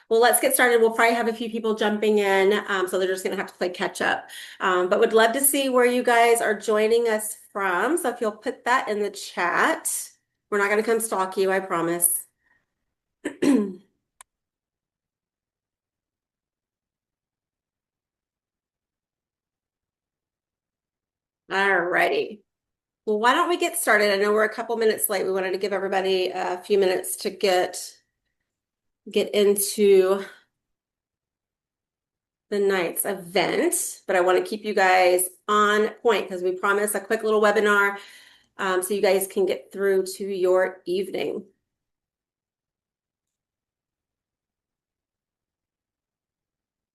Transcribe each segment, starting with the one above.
Well, let's get started. We'll probably have a few people jumping in, so they're just going to have to play catch up. But would love to see where you guys are joining us from. So if you'll put that in the chat, we're not going to come stalk you, I promise. All righty. Well, why don't we get started? I know we're a couple minutes late. We wanted to give everybody a few minutes to get into the night's event, but I want to keep you guys on point because we promised a quick little webinar so you guys can get through to your evening.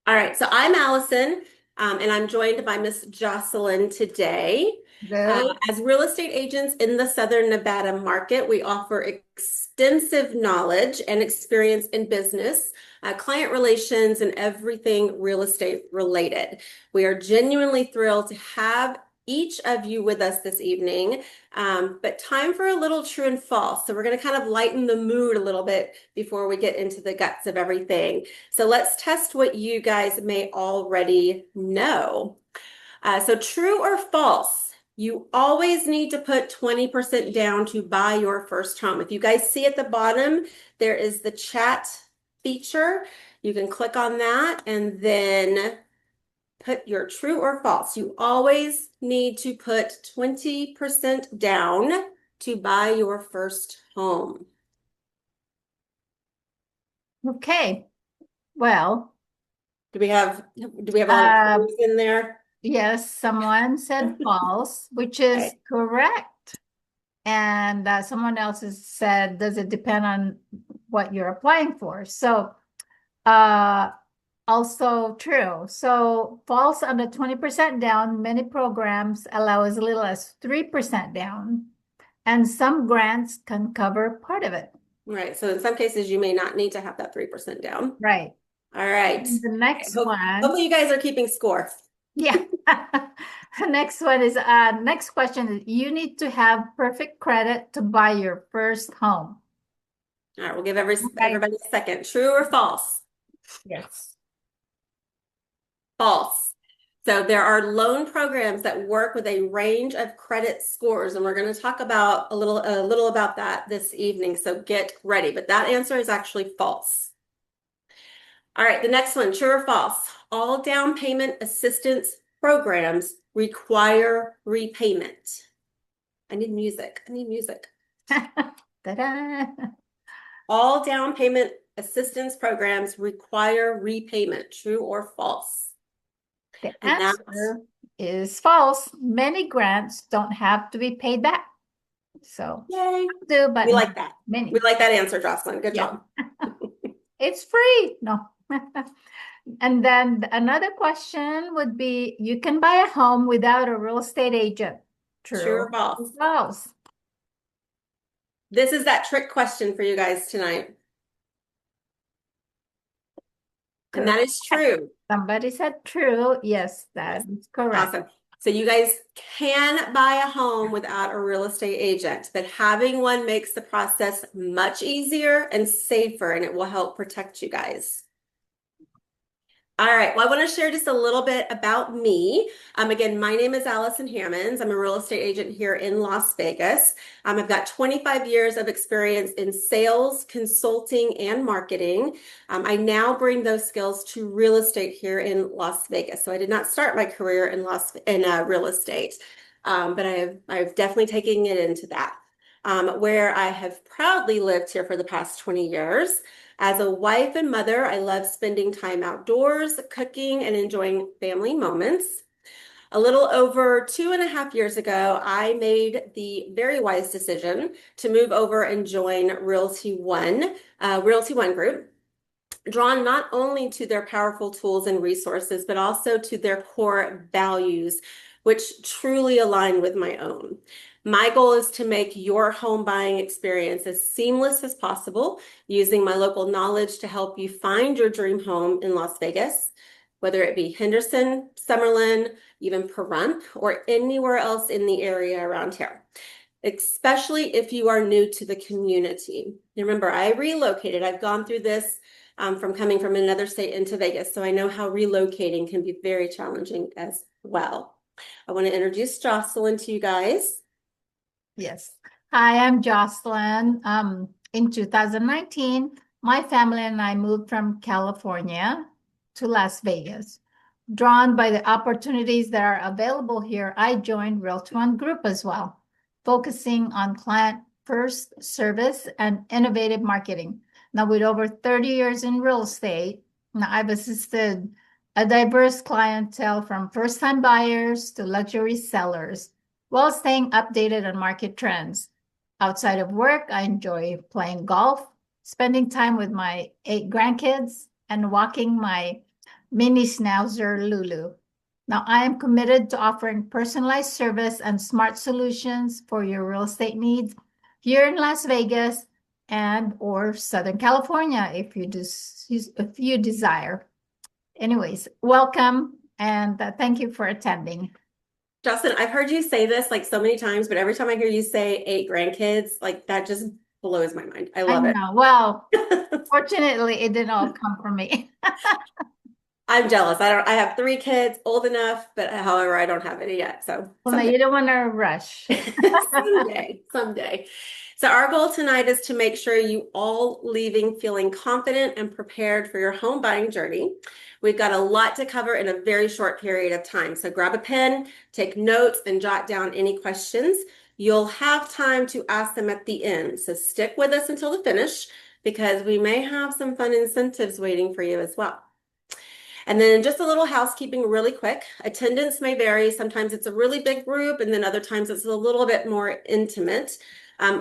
All right, so I'm Allison, and I'm joined by Miss Jocelyn today. Good. As real estate agents in the Southern Nevada market, we offer extensive knowledge and experience in business, client relations, and everything real estate related. We are genuinely thrilled to have each of you with us this evening, but time for a little true and false. So we're going to kind of lighten the mood a little bit before we get into the guts of everything. So let's test what you guys may already know. So true or false, you always need to put 20% down to buy your first home. If you guys see at the bottom, there is the chat feature. You can click on that and then put your true or false. You always need to put 20% down to buy your first home. Okay. Well, Do we have all the uh, clues in there? yes, someone said false, which is Okay. correct. And someone else has said, does it depend on what you're applying for? So, uh, also true. So, false on the 20% down, many programs allow as little as 3% down, and some grants can cover part of it. Right. So in some cases, you may not need to have that 3% down. Right. All right. And the next one. Hopefully you guys are keeping score. Yeah. The next one is next question is you need to have perfect credit to buy your first home. All right, we'll give Okay. everybody a second. True or false? Yes. False. So there are loan programs that work with a range of credit scores, and we're going to talk about a little about that this evening. So get ready. But that answer is actually false. All right, the next one, true or false? All down payment assistance programs require repayment. I need music. I need music. Ta-da. All down payment assistance programs require repayment, true or false? The And that, answer is false. Many grants don't have to be paid back. So yay, do, but we not like that. We many. like that answer, Jocelyn. Good Yeah. job. It's free. No. And then another question would be, you can buy a home without a real estate agent. True True or false? or false? This is that trick question for you guys tonight. And that Correct. is true. Somebody said true. Yes, that Yes. is correct. Awesome. So you guys can buy a home without a real estate agent, but having one makes the process much easier and safer, and it will help protect you guys. All right, well, I want to share just a little bit about me. Again, my name is Allison Hammonds. I'm a real estate agent here in Las Vegas. I've got 25 years of experience in sales, consulting, and marketing. I now bring those skills to real estate here in Las Vegas. So I did not start my career in real estate, but I've definitely taken it into that. Where I have proudly lived here for the past 20 years. As a wife and mother, I love spending time outdoors, cooking, and enjoying family moments. A little over 2.5 years ago, I made the very wise decision to move over and join Realty One Group, drawn not only to their powerful tools and resources, but also to their core values, which truly align with my own. My goal is to make your home buying experience as seamless as possible, using my local knowledge to help you find your dream home in Las Vegas, whether it be Henderson, Summerlin, even Pahrump, or anywhere else in the area around here, especially if you are new to the community. Remember, I relocated. I've gone through this from coming from another state into Vegas. So I know how relocating can be very challenging as well. I want to introduce Jocelyn to you guys. Yes. Hi, I'm Jocelyn. In 2019, my family and I moved from California to Las Vegas. Drawn by the opportunities that are available here, I joined Realtor One Group as well, focusing on client first service and innovative marketing. Now, with over 30 years in real estate, now I've assisted a diverse clientele from first-time buyers to luxury sellers while staying updated on market trends. Outside of work, I enjoy playing golf, spending time with my 8 grandkids, and walking my mini schnauzer Lulu. Now, I am committed to offering personalized service and smart solutions for your real estate needs here in Las Vegas and or Southern California if you desire. Anyways, welcome and thank you for attending. Justin, I've heard you say this like so many times, but every time I hear you say 8 grandkids, like that just blows my mind. I love it. know. Well, fortunately, it didn't all come from me. I'm jealous. I have 3 kids, old enough, but however, I don't have any yet. So Well, no, you don't want to rush. someday. So our goal tonight is to make sure you all leaving feeling confident and prepared for your home buying journey. We've got a lot to cover in a very short period of time. So grab a pen, take notes, and jot down any questions. You'll have time to ask them at the end. So stick with us until the finish because we may have some fun incentives waiting for you as well. And then just a little housekeeping really quick. Attendance may vary. Sometimes it's a really big group, and then other times it's a little bit more intimate.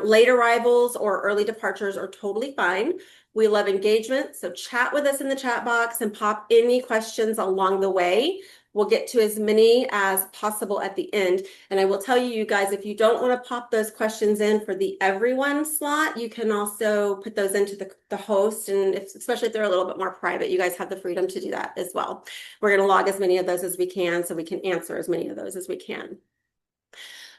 Late arrivals or early departures are totally fine. We love engagement, so chat with us in the chat box and pop any questions along the way. We'll get to as many as possible at the end. And I will tell you, you guys, if you don't want to pop those questions in for the everyone slot, you can also put those into the host. And especially if they're a little bit more private, you guys have the freedom to do that as well. We're going to log as many of those as we can so we can answer as many of those as we can.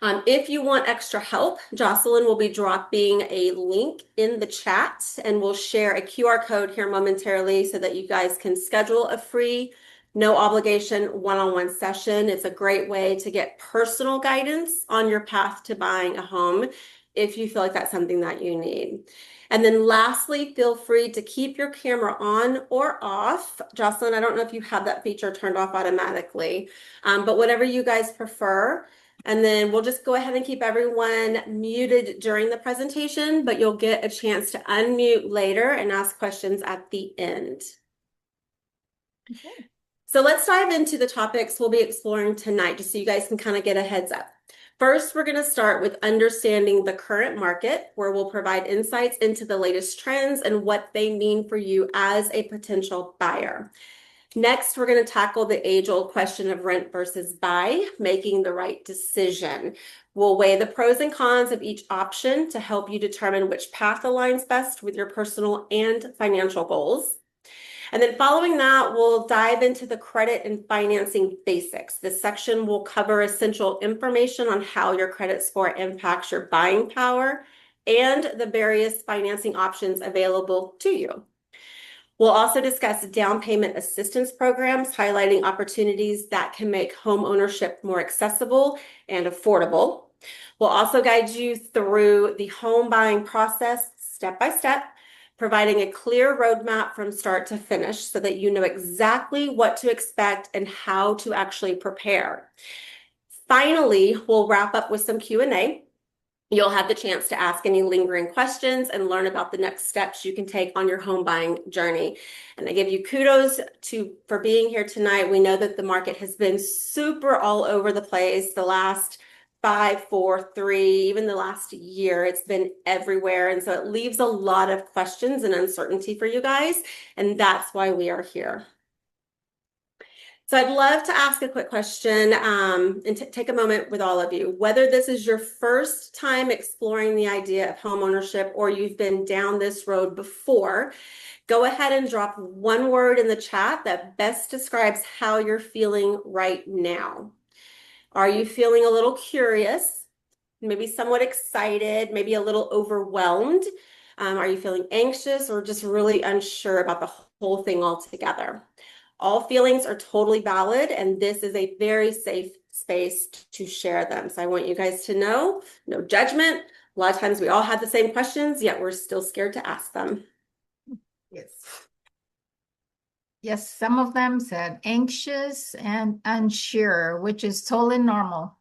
If you want extra help, Jocelyn will be dropping a link in the chat and we'll share a QR code here momentarily so that you guys can schedule a free, no obligation one-on-one session. It's a great way to get personal guidance on your path to buying a home if you feel like that's something that you need. And then lastly, feel free to keep your camera on or off. Jocelyn, I don't know if you have that feature turned off automatically, but whatever you guys prefer. And then we'll just go ahead and keep everyone muted during the presentation, but you'll get a chance to unmute later and ask questions at the end. Okay. So let's dive into the topics we'll be exploring tonight, just so you guys can kind of get a heads up. First, we're going to start with understanding the current market, where we'll provide insights into the latest trends and what they mean for you as a potential buyer. Next, we're going to tackle the age-old question of rent versus buy, making the right decision. We'll weigh the pros and cons of each option to help you determine which path aligns best with your personal and financial goals. And then following that, we'll dive into the credit and financing basics. This section will cover essential information on how your credit score impacts your buying power and the various financing options available to you. We'll also discuss down payment assistance programs, highlighting opportunities that can make home ownership more accessible and affordable. We'll also guide you through the home buying process step by step, providing a clear roadmap from start to finish so that you know exactly what to expect and how to actually prepare. Finally, we'll wrap up with some Q&A. You'll have the chance to ask any lingering questions and learn about the next steps you can take on your home buying journey. And I give you kudos for being here tonight. We know that the market has been super all over the place the last 5, 4, 3, even the last year. It's been everywhere. And so it leaves a lot of questions and uncertainty for you guys. And that's why we are here. So I'd love to ask a quick question and take a moment with all of you. Whether this is your first time exploring the idea of homeownership or you've been down this road before, go ahead and drop one word in the chat that best describes how you're feeling right now. Are you feeling a little curious, maybe somewhat excited, maybe a little overwhelmed? Are you feeling anxious or just really unsure about the whole thing altogether? All feelings are totally valid, and this is a very safe space to share them. So I want you guys to know, no judgment. A lot of times we all have the same questions, yet we're still scared to ask them. Yes. Yes, some of them said anxious and unsure, which is totally normal.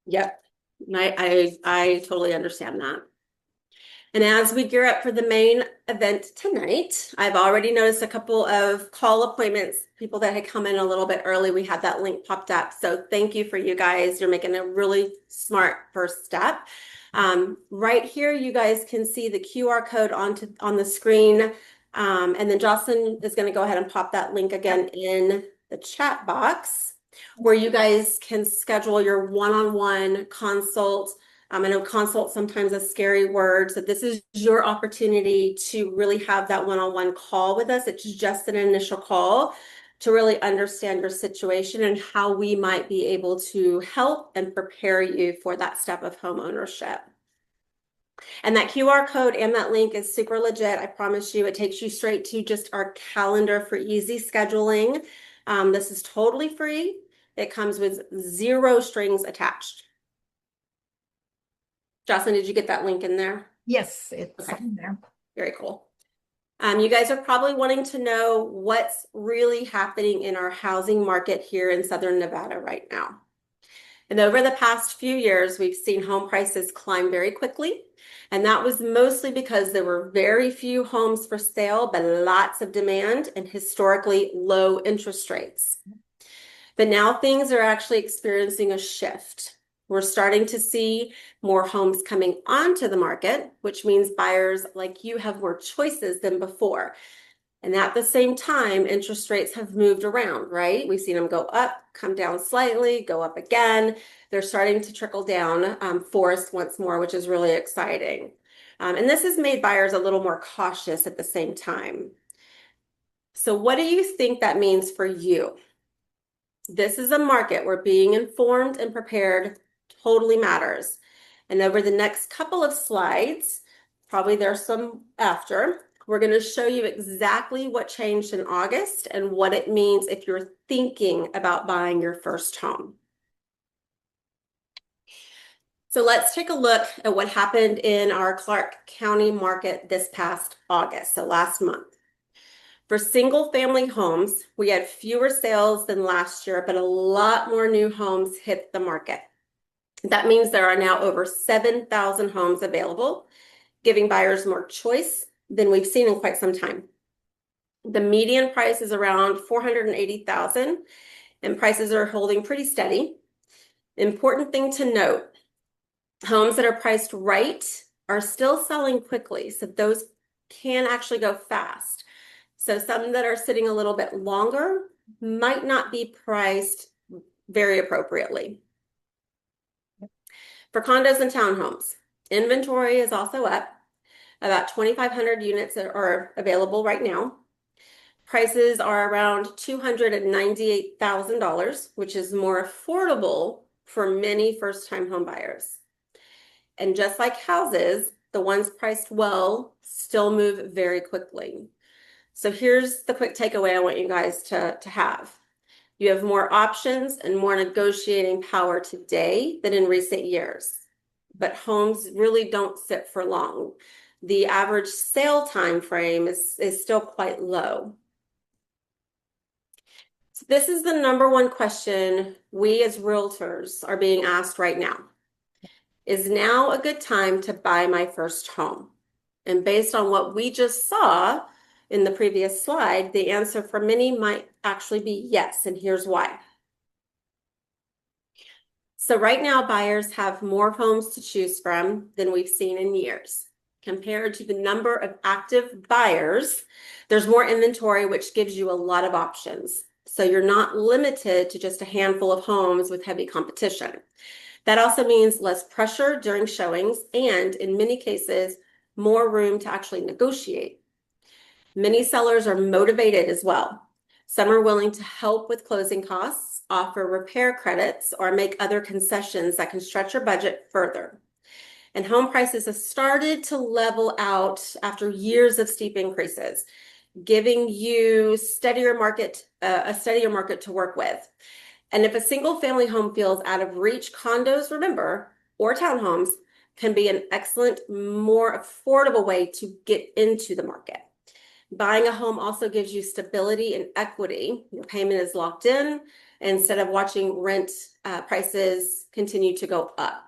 Yep, I totally understand that. And as we gear up for the main event tonight, I've already noticed a couple of call appointments, people that had come in a little bit early. We had that link popped up. So thank you for you guys. You're making a really smart first step. Right here, you guys can see the QR code on the screen. And then Jocelyn is going to go ahead and pop that link again in the chat box where you guys can schedule your one-on-one consult. I know consult sometimes a scary word, so this is your opportunity to really have that one-on-one call with us. It's just an initial call to really understand your situation and how we might be able to help and prepare you for that step of home ownership. And that QR code and that link is super legit. I promise you, it takes you straight to just our calendar for easy scheduling. This is totally free. It comes with 0 strings attached. Jocelyn, did you get that link in there? Yes, it's Okay. in there. Very cool. You guys are probably wanting to know what's really happening in our housing market here in Southern Nevada right now. And over the past few years, we've seen home prices climb very quickly. And that was mostly because there were very few homes for sale, but lots of demand and historically low interest rates. But now things are actually experiencing a shift. We're starting to see more homes coming onto the market, which means buyers like you have more choices than before. And at the same time, interest rates have moved around, right? We've seen them go up, come down slightly, go up again. They're starting to trickle down for us once more, which is really exciting. And this has made buyers a little more cautious at the same time. So what do you think that means for you? This is a market where being informed and prepared totally matters. And over the next couple of slides, probably there's some after, we're going to show you exactly what changed in August and what it means if you're thinking about buying your first home. So let's take a look at what happened in our Clark County market this past August, so last month. For single family homes, we had fewer sales than last year, but a lot more new homes hit the market. That means there are now over 7,000 homes available, giving buyers more choice than we've seen in quite some time. The median price is around $480,000, and prices are holding pretty steady. Important thing to note, homes that are priced right are still selling quickly, so those can actually go fast. So some that are sitting a little bit longer might not be priced very appropriately. For condos and townhomes, inventory is also up. About 2,500 units are available right now. Prices are around $298,000, which is more affordable for many first-time home buyers. And just like houses, the ones priced well still move very quickly. So here's the quick takeaway I want you guys to have. You have more options and more negotiating power today than in recent years. But homes really don't sit for long. The average sale time frame is still quite low. So this is the number one question we as realtors are being asked right now. Is now a good time to buy my first home? And based on what we just saw in the previous slide, the answer for many might actually be yes, and here's why. So right now, buyers have more homes to choose from than we've seen in years. Compared to the number of active buyers, there's more inventory, which gives you a lot of options. So you're not limited to just a handful of homes with heavy competition. That also means less pressure during showings and, in many cases, more room to actually negotiate. Many sellers are motivated as well. Some are willing to help with closing costs, offer repair credits, or make other concessions that can stretch your budget further. And home prices have started to level out after years of steep increases, giving you a steadier market to work with. And if a single family home feels out of reach, condos, remember, or townhomes can be an excellent, more affordable way to get into the market. Buying a home also gives you stability and equity. Your payment is locked in instead of watching rent prices continue to go up.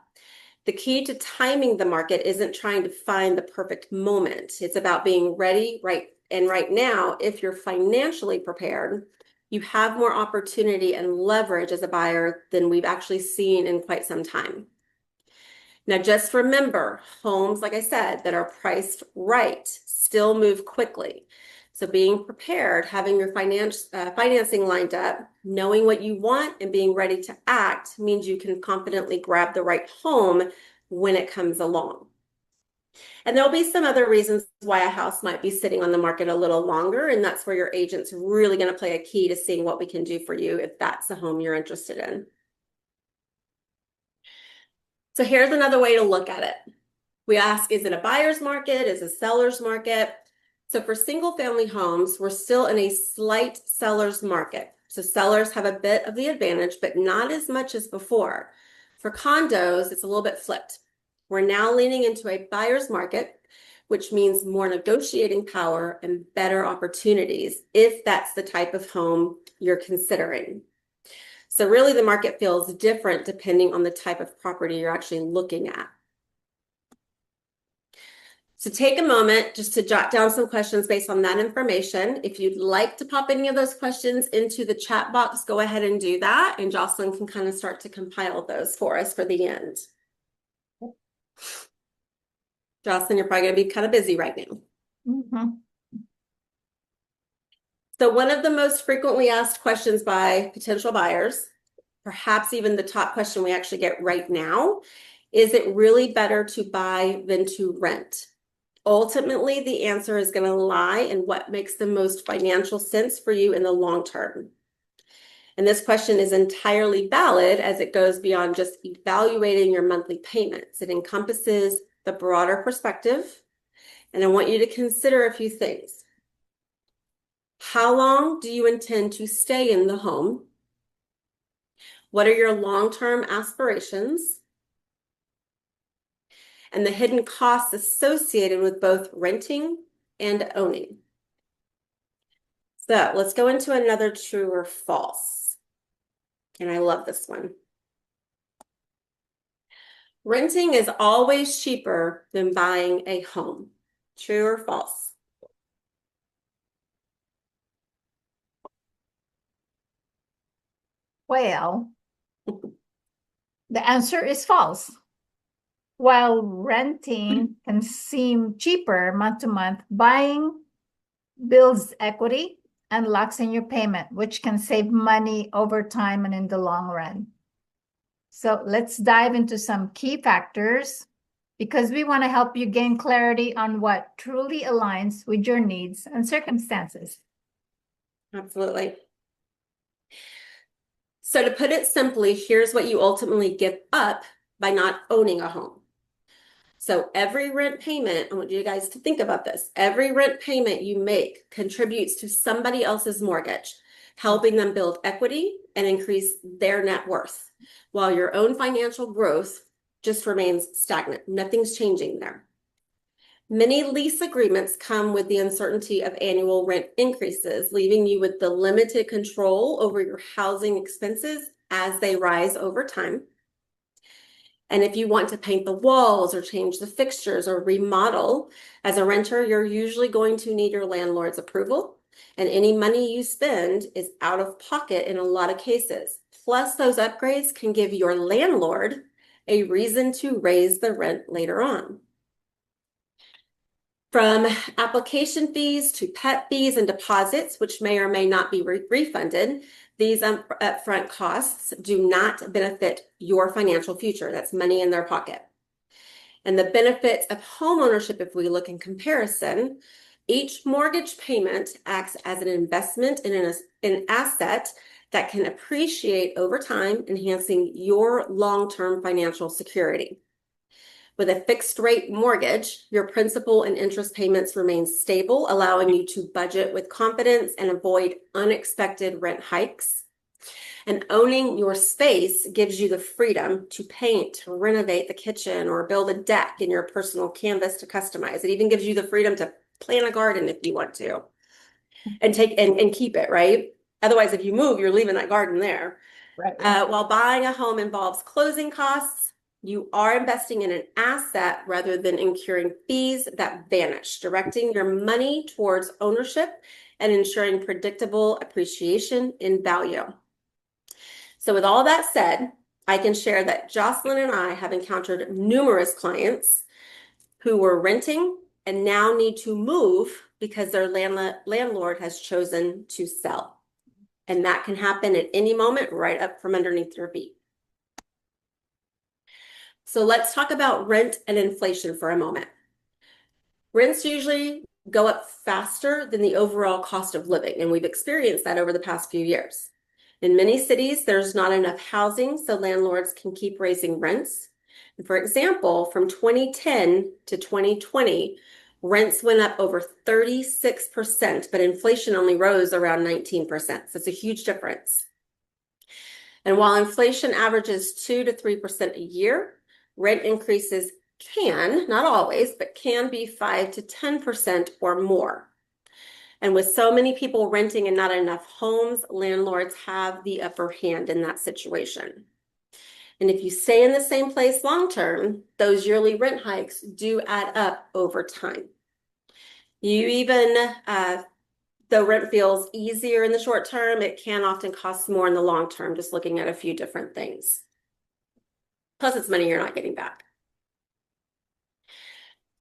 The key to timing the market isn't trying to find the perfect moment. It's about being ready right now. If you're financially prepared, you have more opportunity and leverage as a buyer than we've actually seen in quite some time. Now, just remember, homes, like I said, that are priced right still move quickly. So being prepared, having your financing lined up, knowing what you want and being ready to act means you can confidently grab the right home when it comes along. And there'll be some other reasons why a house might be sitting on the market a little longer, and that's where your agent's really going to play a key to seeing what we can do for you if that's the home you're interested in. So here's another way to look at it. We ask, is it a buyer's market? Is it a seller's market? So for single family homes, we're still in a slight seller's market. So sellers have a bit of the advantage, but not as much as before. For condos, it's a little bit flipped. We're now leaning into a buyer's market, which means more negotiating power and better opportunities if that's the type of home you're considering. So really the market feels different depending on the type of property you're actually looking at. So take a moment just to jot down some questions based on that information. If you'd like to pop any of those questions into the chat box, go ahead and do that, and Jocelyn can kind of start to compile those for us for the end. Jocelyn, you're probably going to be kind of busy right now. Mm-hmm. So one of the most frequently asked questions by potential buyers, perhaps even the top question we actually get right now, is it really better to buy than to rent? Ultimately, the answer is going to lie in what makes the most financial sense for you in the long term. And this question is entirely valid as it goes beyond just evaluating your monthly payments. It encompasses the broader perspective. And I want you to consider a few things. How long do you intend to stay in the home? What are your long-term aspirations? And the hidden costs associated with both renting and owning. So let's go into another true or false. And I love this one. Renting is always cheaper than buying a home. True or false? Well, the answer is false. While renting can seem cheaper month to month, buying builds equity and locks in your payment, which can save money over time and in the long run. So let's dive into some key factors because we want to help you gain clarity on what truly aligns with your needs and circumstances. Absolutely. So to put it simply, here's what you ultimately give up by not owning a home. So every rent payment, I want you guys to think about this. Every rent payment you make contributes to somebody else's mortgage, helping them build equity and increase their net worth, while your own financial growth just remains stagnant. Nothing's changing there. Many lease agreements come with the uncertainty of annual rent increases, leaving you with the limited control over your housing expenses as they rise over time. And if you want to paint the walls or change the fixtures or remodel, as a renter, you're usually going to need your landlord's approval. And any money you spend is out of pocket in a lot of cases. Plus, those upgrades can give your landlord a reason to raise the rent later on. From application fees to pet fees and deposits, which may or may not be refunded, these upfront costs do not benefit your financial future. That's money in their pocket. And the benefits of home ownership, if we look in comparison, each mortgage payment acts as an investment in an asset that can appreciate over time, enhancing your long-term financial security. With a fixed rate mortgage, your principal and interest payments remain stable, allowing you to budget with confidence and avoid unexpected rent hikes. And owning your space gives you the freedom to paint, renovate the kitchen, or build a deck in your personal canvas to customize. It even gives you the freedom to plant a garden if you want to and take and keep it, right? Otherwise, if you move, you're leaving that garden there. Right. While buying a home involves closing costs, you are investing in an asset rather than incurring fees that vanish, directing your money towards ownership and ensuring predictable appreciation in value. So with all that said, I can share that Jocelyn and I have encountered numerous clients who were renting and now need to move because their landlord has chosen to sell. And that can happen at any moment right up from underneath your feet. So let's talk about rent and inflation for a moment. Rents usually go up faster than the overall cost of living, and we've experienced that over the past few years. In many cities, there's not enough housing, so landlords can keep raising rents. And for example, from 2010 to 2020, rents went up over 36%, but inflation only rose around 19%. So it's a huge difference. And while inflation averages 2 to 3% a year, rent increases can, not always, but can be 5 to 10% or more. And with so many people renting and not enough homes, landlords have the upper hand in that situation. And if you stay in the same place long term, those yearly rent hikes do add up over time. You even, though rent feels easier in the short term, it can often cost more in the long term, just looking at a few different things. Plus, it's money you're not getting back.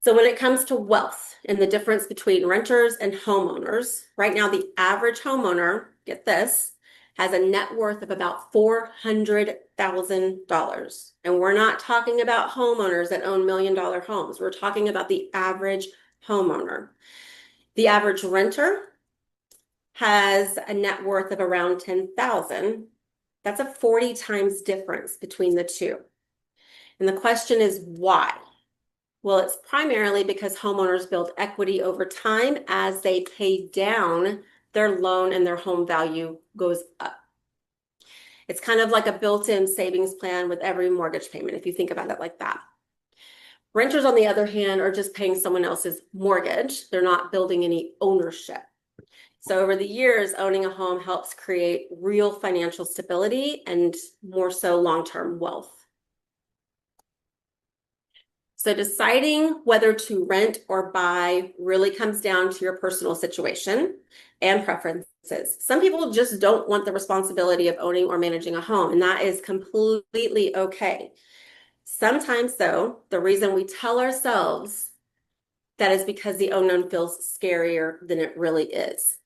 So when it comes to wealth and the difference between renters and homeowners, right now the average homeowner, get this, has a net worth of about $400,000. And we're not talking about homeowners that own million-dollar homes. We're talking about the average homeowner. The average renter has a net worth of around $10,000. That's a 40 times difference between the two. And the question is why? Well, it's primarily because homeowners build equity over time as they pay down their loan and their home value goes up. It's kind of like a built-in savings plan with every mortgage payment, if you think about it like that. Renters, on the other hand, are just paying someone else's mortgage. They're not building any ownership. So over the years, owning a home helps create real financial stability and more so long-term wealth. So deciding whether to rent or buy really comes down to your personal situation and preferences. Some people just don't want the responsibility of owning or managing a home, and that is completely okay. Sometimes, though, the reason we tell ourselves that is because the unknown feels scarier than it really is.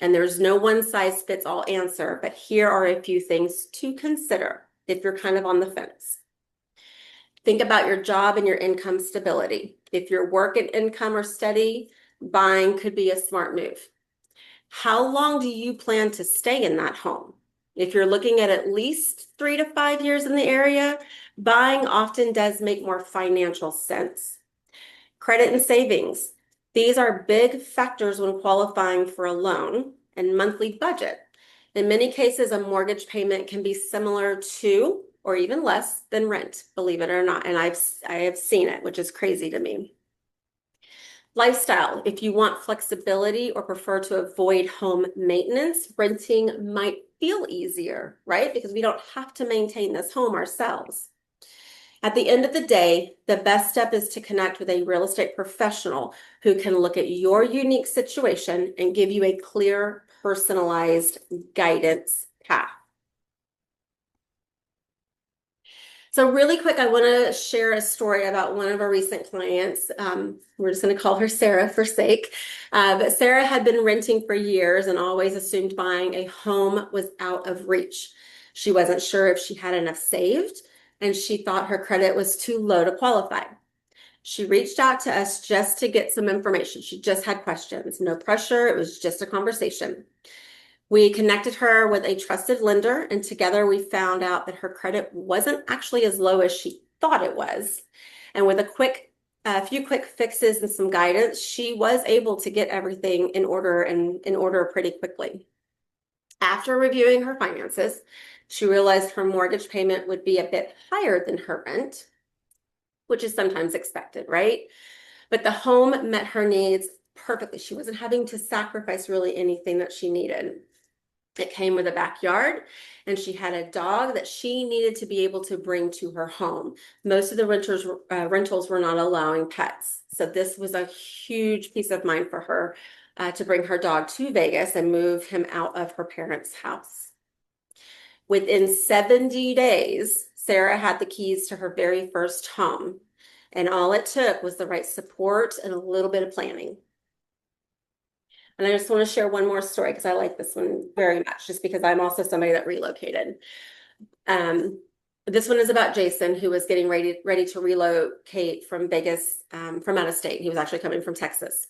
And there's no one-size-fits-all answer, but here are a few things to consider if you're kind of on the fence. Think about your job and your income stability. If your work and income are steady, buying could be a smart move. How long do you plan to stay in that home? If you're looking at least 3 to 5 years in the area, buying often does make more financial sense. Credit and savings. These are big factors when qualifying for a loan and monthly budget. In many cases, a mortgage payment can be similar to or even less than rent, believe it or not. And I have seen it, which is crazy to me. Lifestyle. If you want flexibility or prefer to avoid home maintenance, renting might feel easier, right? Because we don't have to maintain this home ourselves. At the end of the day, the best step is to connect with a real estate professional who can look at your unique situation and give you a clear, personalized guidance path. So really quick, I want to share a story about one of our recent clients. We're just going to call her Sarah for sake. But Sarah had been renting for years and always assumed buying a home was out of reach. She wasn't sure if she had enough saved, and she thought her credit was too low to qualify. She reached out to us just to get some information. She just had questions, no pressure. It was just a conversation. We connected her with a trusted lender, and together we found out that her credit wasn't actually as low as she thought it was. And with a few quick fixes and some guidance, she was able to get everything in order and in order pretty quickly. After reviewing her finances, she realized her mortgage payment would be a bit higher than her rent, which is sometimes expected, right? But the home met her needs perfectly. She wasn't having to sacrifice really anything that she needed. It came with a backyard, and she had a dog that she needed to be able to bring to her home. Most of the rentals were not allowing pets. So this was a huge peace of mind for her to bring her dog to Vegas and move him out of her parents' house. Within 70 days, Sarah had the keys to her very first home. And all it took was the right support and a little bit of planning. And I just want to share one more story because I like this one very much, just because I'm also somebody that relocated. This one is about Jason, who was getting ready to relocate from Vegas, from out of state. He was actually coming from Texas.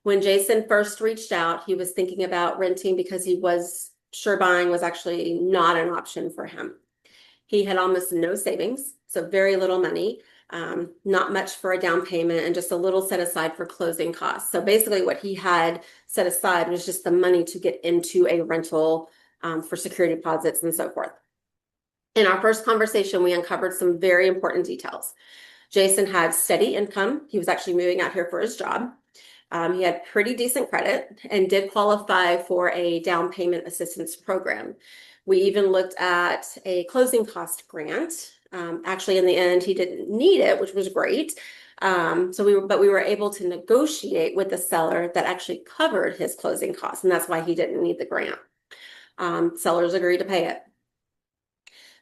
When Jason first reached out, he was thinking about renting because he was sure buying was actually not an option for him. He had almost no savings, so very little money, not much for a down payment, and just a little set aside for closing costs. So basically what he had set aside was just the money to get into a rental for security deposits and so forth. In our first conversation, we uncovered some very important details. Jason had steady income. He was actually moving out here for his job. He had pretty decent credit and did qualify for a down payment assistance program. We even looked at a closing cost grant. Actually, in the end, he didn't need it, which was great. But we were able to negotiate with the seller that actually covered his closing costs, and that's why he didn't need the grant. Sellers agreed to pay it.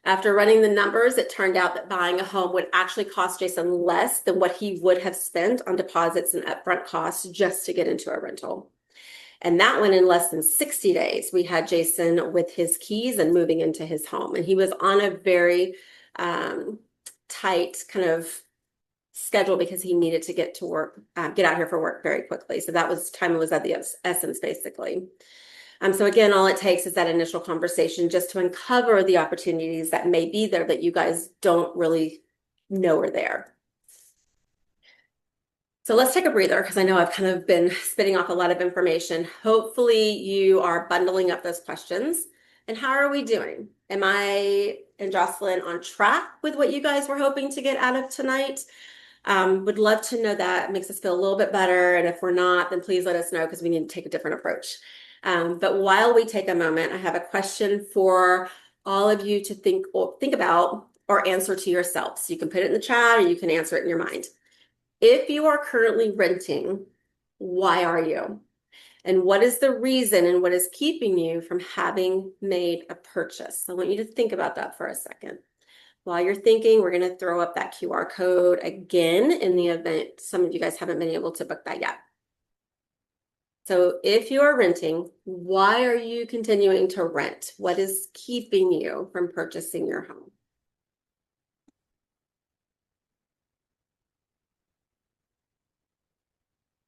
After running the numbers, it turned out that buying a home would actually cost Jason less than what he would have spent on deposits and upfront costs just to get into a rental. And that went in less than 60 days. We had Jason with his keys and moving into his home. And he was on a very tight kind of schedule because he needed to get to work, get out here for work very quickly. So that was time was of the essence, basically. So again, all it takes is that initial conversation just to uncover the opportunities that may be there that you guys don't really know are there. So let's take a breather because I know I've kind of been spitting off a lot of information. Hopefully you are bundling up those questions. And how are we doing? Am I and Jocelyn on track with what you guys were hoping to get out of tonight? Would love to know that. It makes us feel a little bit better. And if we're not, then please let us know because we need to take a different approach. But while we take a moment, I have a question for all of you to think about or answer to yourselves. You can put it in the chat or you can answer it in your mind. If you are currently renting, why are you? And what is the reason and what is keeping you from having made a purchase? I want you to think about that for a second. While you're thinking, we're going to throw up that QR code again in the event some of you guys haven't been able to book that yet. So if you are renting, why are you continuing to rent? What is keeping you from purchasing your home?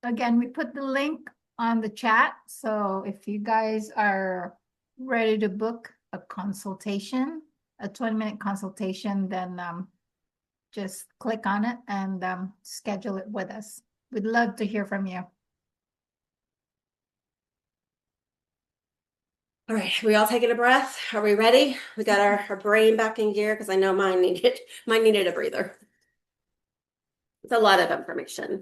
Again, we put the link on the chat. So if you guys are ready to book a consultation, a 20-minute consultation, then just click on it and schedule it with us. We'd love to hear from you. All right, we all taking a breath? Are we ready? We got our brain back in gear because I know mine needed a breather. It's a lot of information.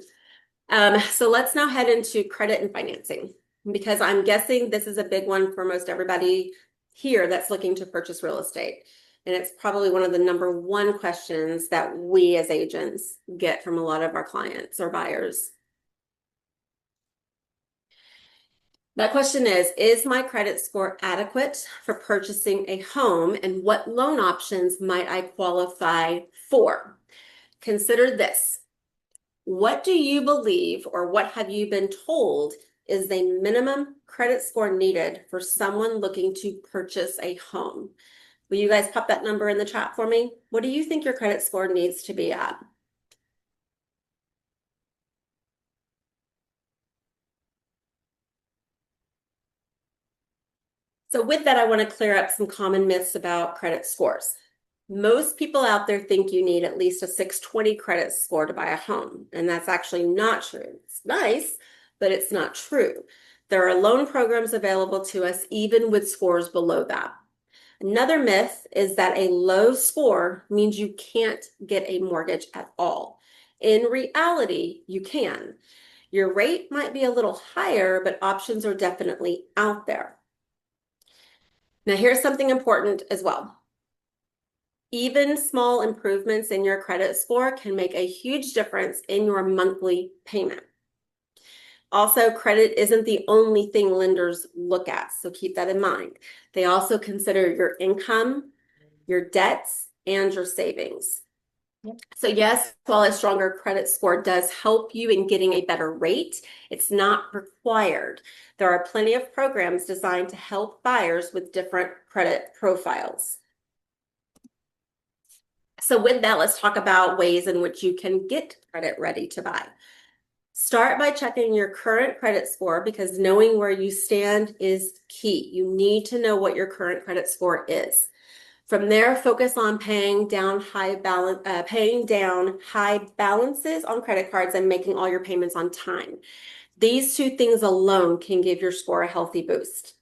So let's now head into credit and financing, because I'm guessing this is a big one for most everybody here that's looking to purchase real estate. And it's probably one of the number one questions that we as agents get from a lot of our clients or buyers. That question is my credit score adequate for purchasing a home, and what loan options might I qualify for? Consider this. What do you believe, or what have you been told is the minimum credit score needed for someone looking to purchase a home? Will you guys pop that number in the chat for me? What do you think your credit score needs to be at? So with that, I want to clear up some common myths about credit scores. Most people out there think you need at least a 620 credit score to buy a home, and that's actually not true. It's nice, but it's not true. There are loan programs available to us even with scores below that. Another myth is that a low score means you can't get a mortgage at all. In reality, you can. Your rate might be a little higher, but options are definitely out there. Now, here's something important as well. Even small improvements in your credit score can make a huge difference in your monthly payment. Also, credit isn't the only thing lenders look at, so keep that in mind. They also consider your income, your debts, and your savings. Yep. So yes, while a stronger credit score does help you in getting a better rate, it's not required. There are plenty of programs designed to help buyers with different credit profiles. So with that, let's talk about ways in which you can get credit ready to buy. Start by checking your current credit score because knowing where you stand is key. You need to know what your current credit score is. From there, focus on paying down high balances on credit cards and making all your payments on time. These two things alone can give your score a healthy boost.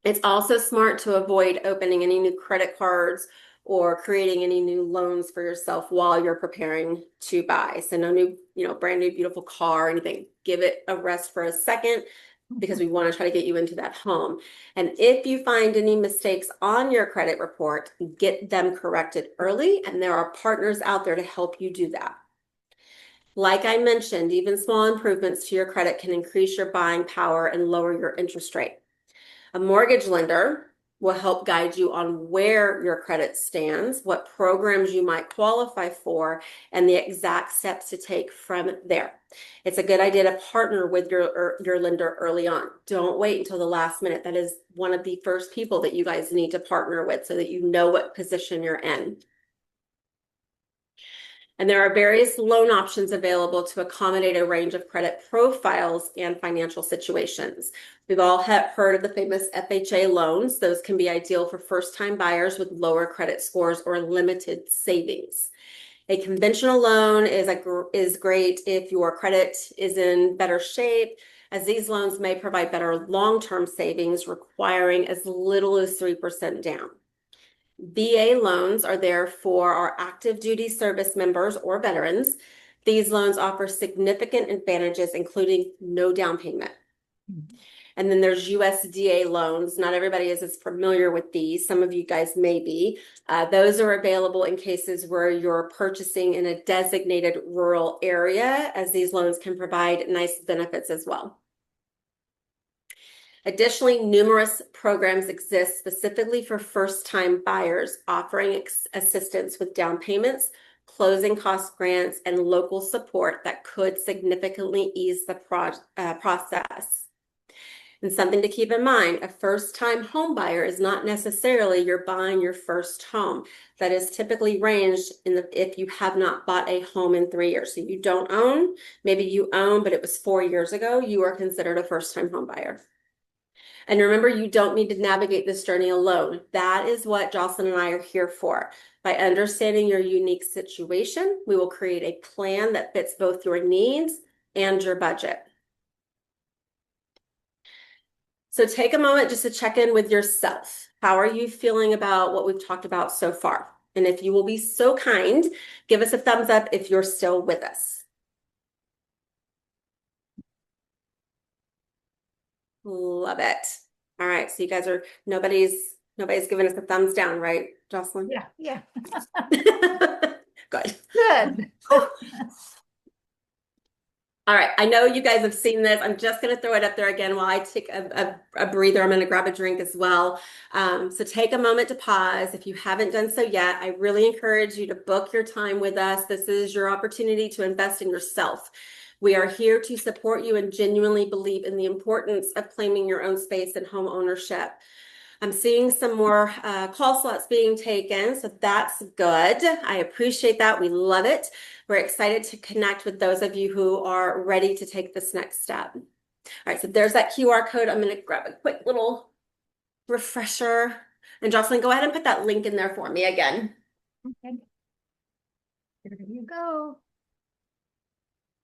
It's also smart to avoid opening any new credit cards or creating any new loans for yourself while you're preparing to buy. So no new, brand new beautiful car or anything. Give it a rest for a second because we want to try to get you into that home. And if you find any mistakes on your credit report, get them corrected early, and there are partners out there to help you do that. Like I mentioned, even small improvements to your credit can increase your buying power and lower your interest rate. A mortgage lender will help guide you on where your credit stands, what programs you might qualify for, and the exact steps to take from there. It's a good idea to partner with your lender early on. Don't wait until the last minute. That is one of the first people that you guys need to partner with so that you know what position you're in. And there are various loan options available to accommodate a range of credit profiles and financial situations. We've all heard of the famous FHA loans. Those can be ideal for first-time buyers with lower credit scores or limited savings. A conventional loan is great if your credit is in better shape, as these loans may provide better long-term savings requiring as little as 3% down. VA loans are there for our active duty service members or veterans. These loans offer significant advantages, including no down payment. And then there's USDA loans. Not everybody is as familiar with these. Some of you guys may be. Those are available in cases where you're purchasing in a designated rural area, as these loans can provide nice benefits as well. Additionally, numerous programs exist specifically for first-time buyers, offering assistance with down payments, closing cost grants, and local support that could significantly ease the process. And something to keep in mind, a first-time home buyer is not necessarily you're buying your first home. That is typically ranged if you have not bought a home in 3 years. So you don't own, maybe you own, but it was 4 years ago, you are considered a first-time home buyer. And remember, you don't need to navigate this journey alone. That is what Jocelyn and I are here for. By understanding your unique situation, we will create a plan that fits both your needs and your budget. So take a moment just to check in with yourself. How are you feeling about what we've talked about so far? And if you will be so kind, give us a thumbs up if you're still with us. Love it. All right, so you guys are, nobody's giving us a thumbs down, right, Jocelyn? Yeah. Good. Good. All right, I know you guys have seen this. I'm just going to throw it up there again while I take a breather. I'm going to grab a drink as well. So take a moment to pause. If you haven't done so yet, I really encourage you to book your time with us. This is your opportunity to invest in yourself. We are here to support you and genuinely believe in the importance of claiming your own space and home ownership. I'm seeing some more call slots being taken, so that's good. I appreciate that. We love it. We're excited to connect with those of you who are ready to take this next step. All right, so there's that QR code. I'm going to grab a quick little refresher. And Jocelyn, go ahead and put that link in there for me again. Okay. Here you go.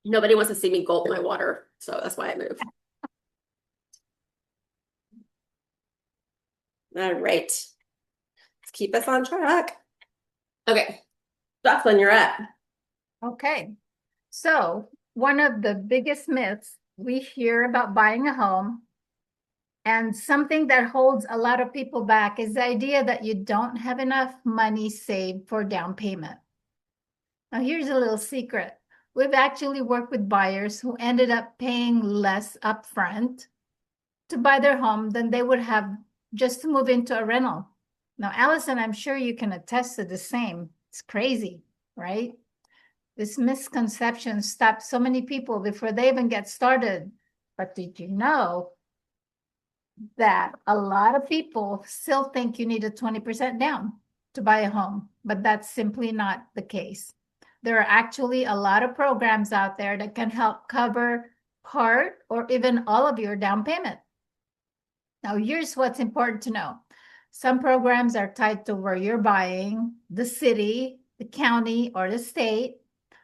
Nobody wants to see me gulp my water, so that's why I move. All right. Let's keep us on track. Okay. Jocelyn, you're up. Okay. So one of the biggest myths we hear about buying a home, and something that holds a lot of people back, is the idea that you don't have enough money saved for down payment. Now, here's a little secret. We've actually worked with buyers who ended up paying less upfront to buy their home than they would have just to move into a rental. Now, Allison, I'm sure you can attest to the same. It's crazy, right? This misconception stopped so many people before they even get started. But did you know that a lot of people still think you need a 20% down to buy a home? But that's simply not the case. There are actually a lot of programs out there that can help cover part or even all of your down payment. Now, here's what's important to know. Some programs are tied to where you're buying, the city, the county, or the state.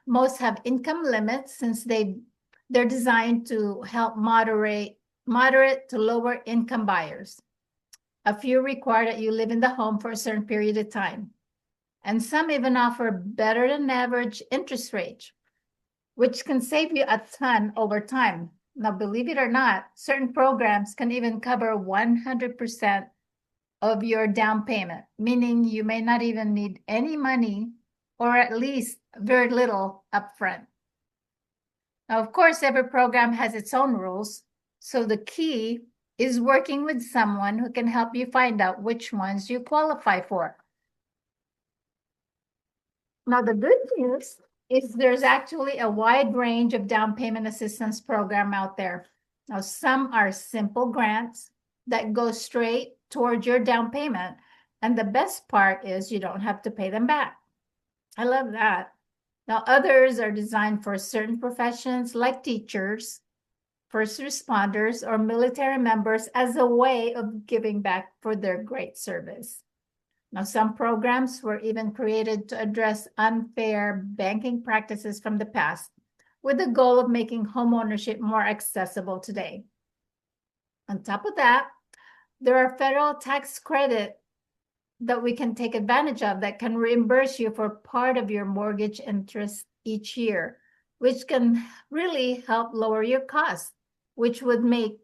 Most have income limits since they're designed to help moderate to lower income buyers. A few require that you live in the home for a certain period of time. And some even offer better than average interest rates, which can save you a ton over time. Now, believe it or not, certain programs can even cover 100% of your down payment, meaning you may not even need any money or at least very little upfront. Now, of course, every program has its own rules. So the key is working with someone who can help you find out which ones you qualify for. Now, the good news is there's actually a wide range of down payment assistance program out there. Now, some are simple grants that go straight towards your down payment. And the best part is you don't have to pay them back. I love that. Now, others are designed for certain professions like teachers, first responders, or military members as a way of giving back for their great service. Now, some programs were even created to address unfair banking practices from the past, with the goal of making homeownership more accessible today. On top of that, there are federal tax credits that we can take advantage of that can reimburse you for part of your mortgage interest each year, which can really help lower your costs, which would make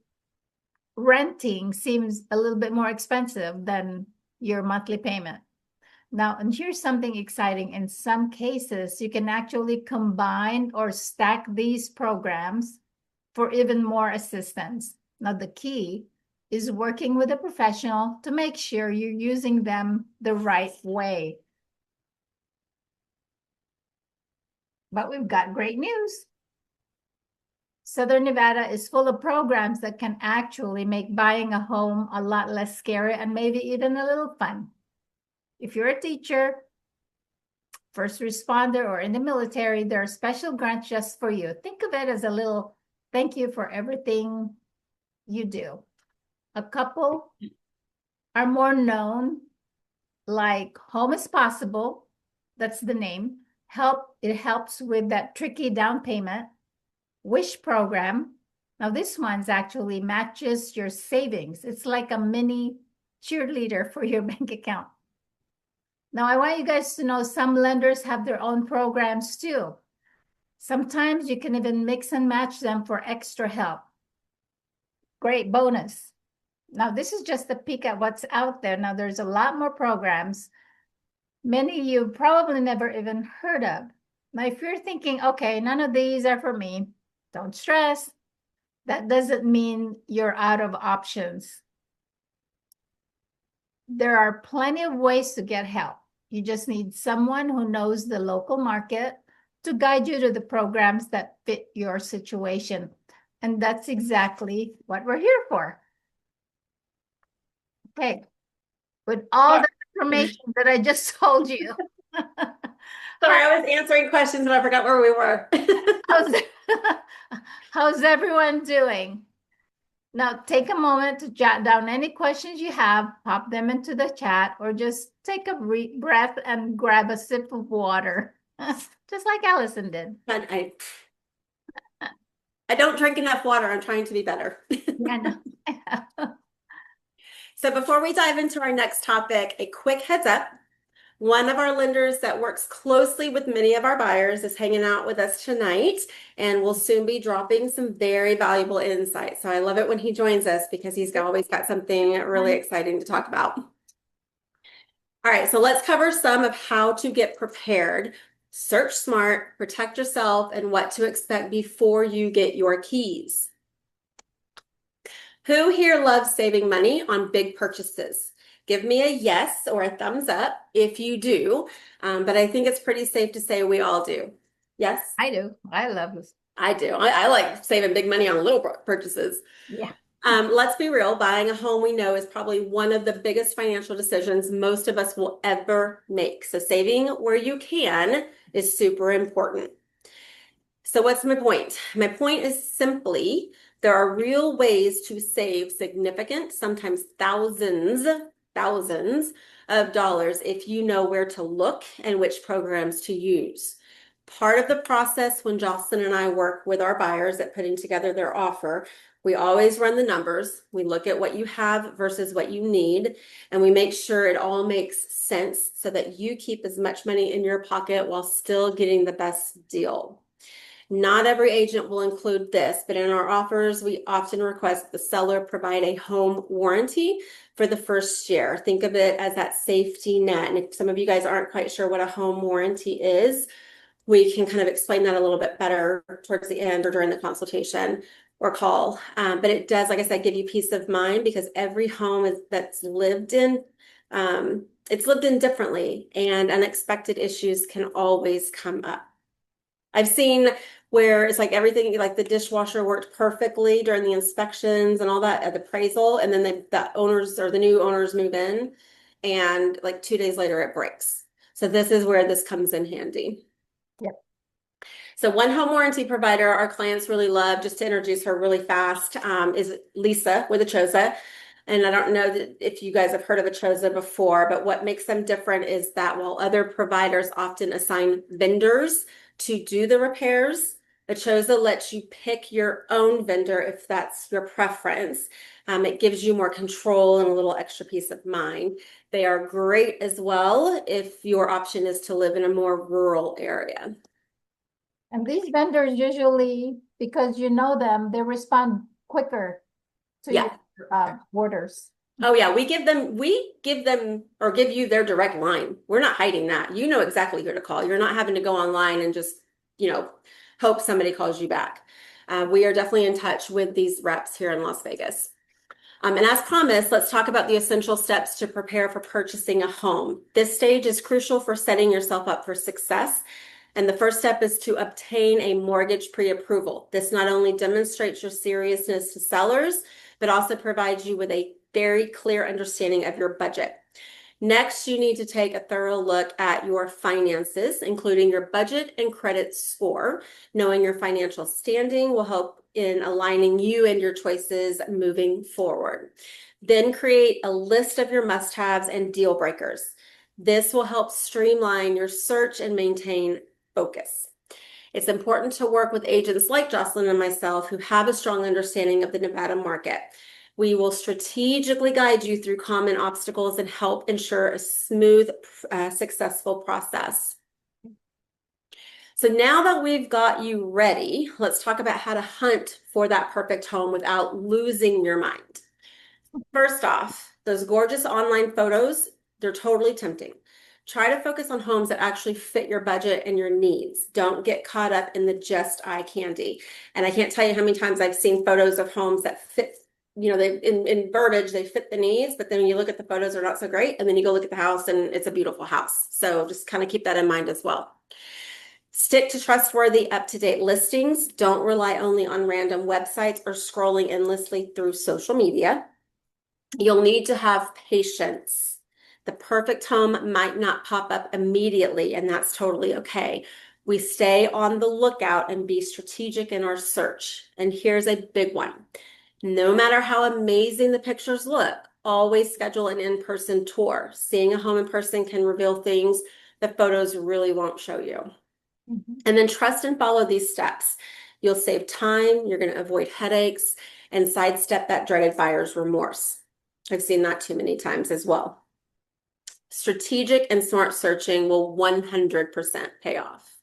renting seems a little bit more expensive than your monthly payment. Now, and here's something exciting. In some cases, you can actually combine or stack these programs for even more assistance. Now, the key is working with a professional to make sure you're using them the right way. But we've got great news. Southern Nevada is full of programs that can actually make buying a home a lot less scary and maybe even a little fun. If you're a teacher, first responder, or in the military, there are special grants just for you. Think of it as a little thank you for everything you do. A couple are more known, like Home is Possible. That's the name. It helps with that tricky down payment. Wish program. Now, this one's actually matches your savings. It's like a mini cheerleader for your bank account. Now, I want you guys to know some lenders have their own programs too. Sometimes you can even mix and match them for extra help. Great bonus. Now, this is just a peek at what's out there. Now, there's a lot more programs. Many you probably never even heard of. Now, if you're thinking, okay, none of these are for me, don't stress. That doesn't mean you're out of options. There are plenty of ways to get help. You just need someone who knows the local market to guide you to the programs that fit your situation. And that's exactly what we're here for. Okay, with all the information that I just told you. Sorry, I was answering questions and I forgot where we were. how's, how's everyone doing? Now take a moment to jot down any questions you have, pop them into the chat, or just take a breath and grab a sip of water, just like Allison did. And I don't drink enough water. I'm trying to be better. I know. So before we dive into our next topic, a quick heads up. One of our lenders that works closely with many of our buyers is hanging out with us tonight, and we'll soon be dropping some very valuable insights. So I love it when he joins us because he's always got something really exciting to talk about. All right, so let's cover some of how to get prepared. Search smart, protect yourself, and what to expect before you get your keys. Who here loves saving money on big purchases? Give me a yes or a thumbs up if you do. But I think it's pretty safe to say we all do. Yes? I do. I love this. I do. I like saving big money on little purchases. Yeah. Let's be real. Buying a home we know is probably one of the biggest financial decisions most of us will ever make. So saving where you can is super important. So what's my point? My point is simply there are real ways to save significant, sometimes thousands of dollars if you know where to look and which programs to use. Part of the process when Jocelyn and I work with our buyers at putting together their offer, we always run the numbers. We look at what you have versus what you need, and we make sure it all makes sense so that you keep as much money in your pocket while still getting the best deal. Not every agent will include this, but in our offers, we often request the seller provide a home warranty for the first year. Think of it as that safety net. And if some of you guys aren't quite sure what a home warranty is, we can kind of explain that a little bit better towards the end or during the consultation or call. But it does, like I said, give you peace of mind because every home that's lived in, it's lived in differently, and unexpected issues can always come up. I've seen where it's like everything, like the dishwasher worked perfectly during the inspections and all that at the appraisal, and then the owners or the new owners move in, and like 2 days later it breaks. So this is where this comes in handy. Yep. So one home warranty provider our clients really love, just to introduce her really fast, is Lisa with Achosa. And I don't know if you guys have heard of Achosa before, but what makes them different is that while other providers often assign vendors to do the repairs, Achosa lets you pick your own vendor if that's your preference. It gives you more control and a little extra peace of mind. They are great as well if your option is to live in a more rural area. And these vendors usually, because you know them, they respond quicker to Yeah. your orders. Oh yeah, we give them or give you their direct line. We're not hiding that. You know exactly who to call. You're not having to go online and just, hope somebody calls you back. We are definitely in touch with these reps here in Las Vegas. And as promised, let's talk about the essential steps to prepare for purchasing a home. This stage is crucial for setting yourself up for success. And the first step is to obtain a mortgage pre-approval. This not only demonstrates your seriousness to sellers, but also provides you with a very clear understanding of your budget. Next, you need to take a thorough look at your finances, including your budget and credit score. Knowing your financial standing will help in aligning you and your choices moving forward. Then create a list of your must-haves and deal breakers. This will help streamline your search and maintain focus. It's important to work with agents like Jocelyn and myself who have a strong understanding of the Nevada market. We will strategically guide you through common obstacles and help ensure a smooth, successful process. So now that we've got you ready, let's talk about how to hunt for that perfect home without losing your mind. First off, those gorgeous online photos, they're totally tempting. Try to focus on homes that actually fit your budget and your needs. Don't get caught up in the just eye candy. And I can't tell you how many times I've seen photos of homes that fit, they in verbiage, they fit the needs, but then when you look at the photos, they're not so great. And then you go look at the house and it's a beautiful house. So just kind of keep that in mind as well. Stick to trustworthy, up-to-date listings. Don't rely only on random websites or scrolling endlessly through social media. You'll need to have patience. The perfect home might not pop up immediately, and that's totally okay. We stay on the lookout and be strategic in our search. And here's a big one. No matter how amazing the pictures look, always schedule an in-person tour. Seeing a home in person can reveal things that photos really won't show you. Mhm. And then trust and follow these steps. You'll save time, you're going to avoid headaches, and sidestep that dreaded buyer's remorse. I've seen that too many times as well. Strategic and smart searching will 100% pay off.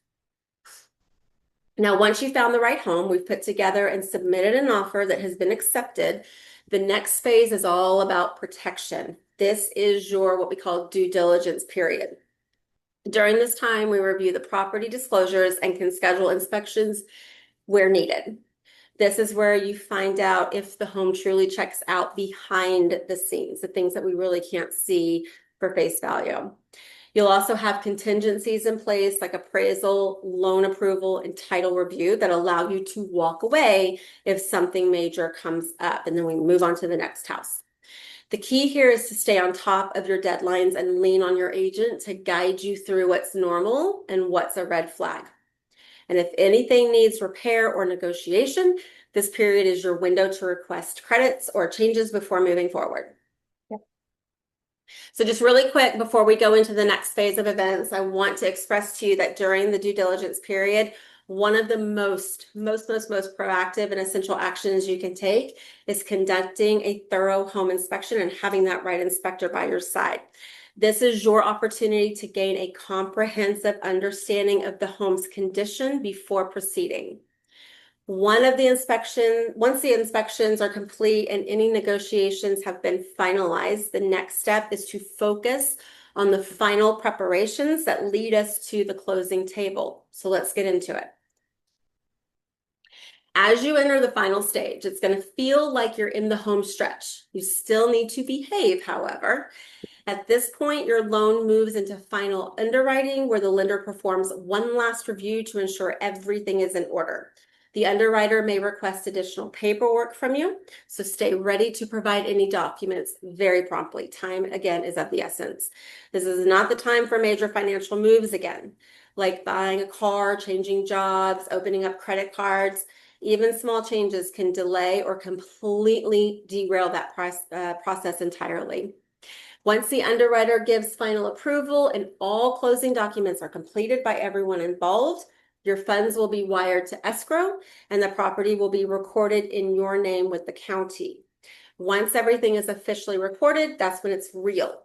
Now, once you found the right home, we've put together and submitted an offer that has been accepted. The next phase is all about protection. This is your what we call due diligence period. During this time, we review the property disclosures and can schedule inspections where needed. This is where you find out if the home truly checks out behind the scenes, the things that we really can't see for face value. You'll also have contingencies in place like appraisal, loan approval, and title review that allow you to walk away if something major comes up, and then we move on to the next house. The key here is to stay on top of your deadlines and lean on your agent to guide you through what's normal and what's a red flag. And if anything needs repair or negotiation, this period is your window to request credits or changes before moving forward. So just really quick, before we go into the next phase of events, I want to express to you that during the due diligence period, one of the most proactive and essential actions you can take is conducting a thorough home inspection and having that right inspector by your side. This is your opportunity to gain a comprehensive understanding of the home's condition before proceeding. Once the inspections are complete and any negotiations have been finalized, the next step is to focus on the final preparations that lead us to the closing table. So let's get into it. As you enter the final stage, it's going to feel like you're in the home stretch. You still need to behave, however. At this point, your loan moves into final underwriting, where the lender performs one last review to ensure everything is in order. The underwriter may request additional paperwork from you, so stay ready to provide any documents very promptly. Time, again, is of the essence. This is not the time for major financial moves again, like buying a car, changing jobs, opening up credit cards. Even small changes can delay or completely derail that process entirely. Once the underwriter gives final approval and all closing documents are completed by everyone involved, your funds will be wired to escrow and the property will be recorded in your name with the county. Once everything is officially recorded, that's when it's real.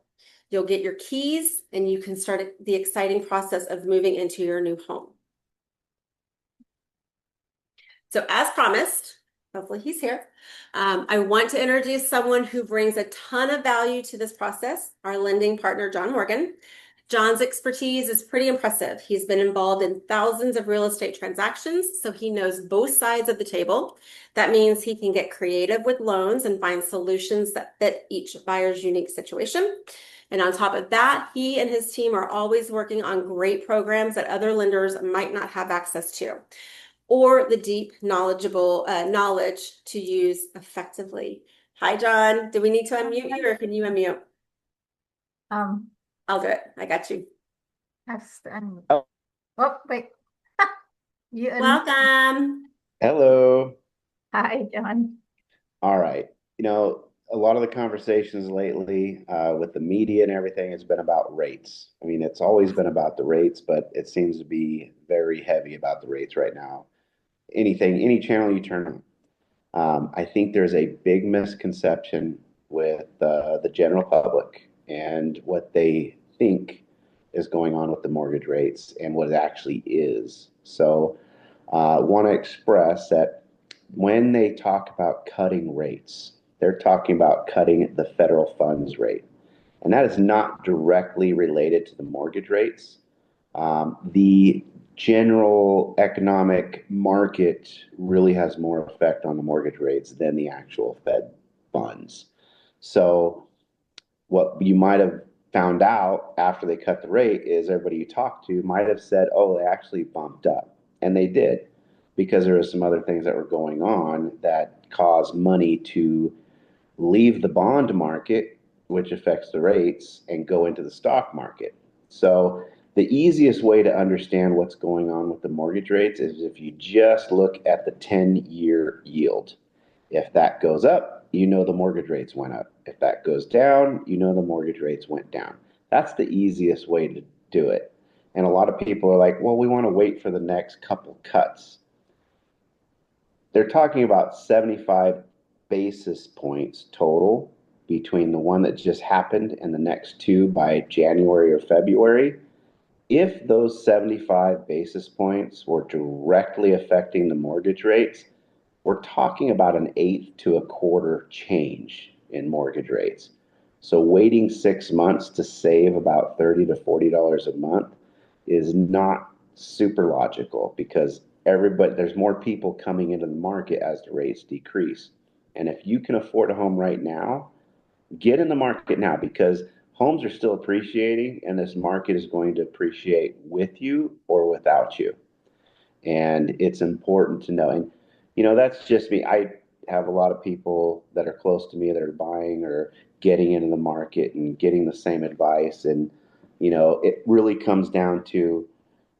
You'll get your keys and you can start the exciting process of moving into your new home. So as promised, hopefully he's here, I want to introduce someone who brings a ton of value to this process, our lending partner, John Morgan. John's expertise is pretty impressive. He's been involved in thousands of real estate transactions, so he knows both sides of the table. That means he can get creative with loans and find solutions that fit each buyer's unique situation. And on top of that, he and his team are always working on great programs that other lenders might not have access to, or the deep knowledge to use effectively. Hi, John. Do we need to unmute you or can you unmute? Um, I'll do it. I got you. oh, wait. Welcome. Hello. Hi, John. All right. A lot of the conversations lately with the media and everything has been about rates. I mean, it's always been about the rates, but it seems to be very heavy about the rates right now. Any channel you turn on. I think there's a big misconception with the general public and what they think is going on with the mortgage rates and what it actually is. So, want to express that when they talk about cutting rates, they're talking about cutting the federal funds rate. And that is not directly related to the mortgage rates. The general economic market really has more effect on the mortgage rates than the actual Fed funds. So what you might have found out after they cut the rate is everybody you talked to might have said, oh, they actually bumped up. And they did, because there were some other things that were going on that caused money to leave the bond market, which affects the rates, and go into the stock market. So the easiest way to understand what's going on with the mortgage rates is if you just look at the 10-year yield. If that goes up, you know the mortgage rates went up. If that goes down, you know the mortgage rates went down. That's the easiest way to do it. And a lot of people are like, well, we want to wait for the next couple cuts. They're talking about 75 basis points total between the one that just happened and the next two by January or February. If those 75 basis points were directly affecting the mortgage rates, we're talking about an eighth to a quarter change in mortgage rates. So waiting 6 months to save about $30 to $40 a month is not super logical, because there's more people coming into the market as the rates decrease. And if you can afford a home right now, get in the market now, because homes are still appreciating, and this market is going to appreciate with you or without you. And it's important to know. And, that's just me. I have a lot of people that are close to me that are buying or getting into the market and getting the same advice. And, it really comes down to,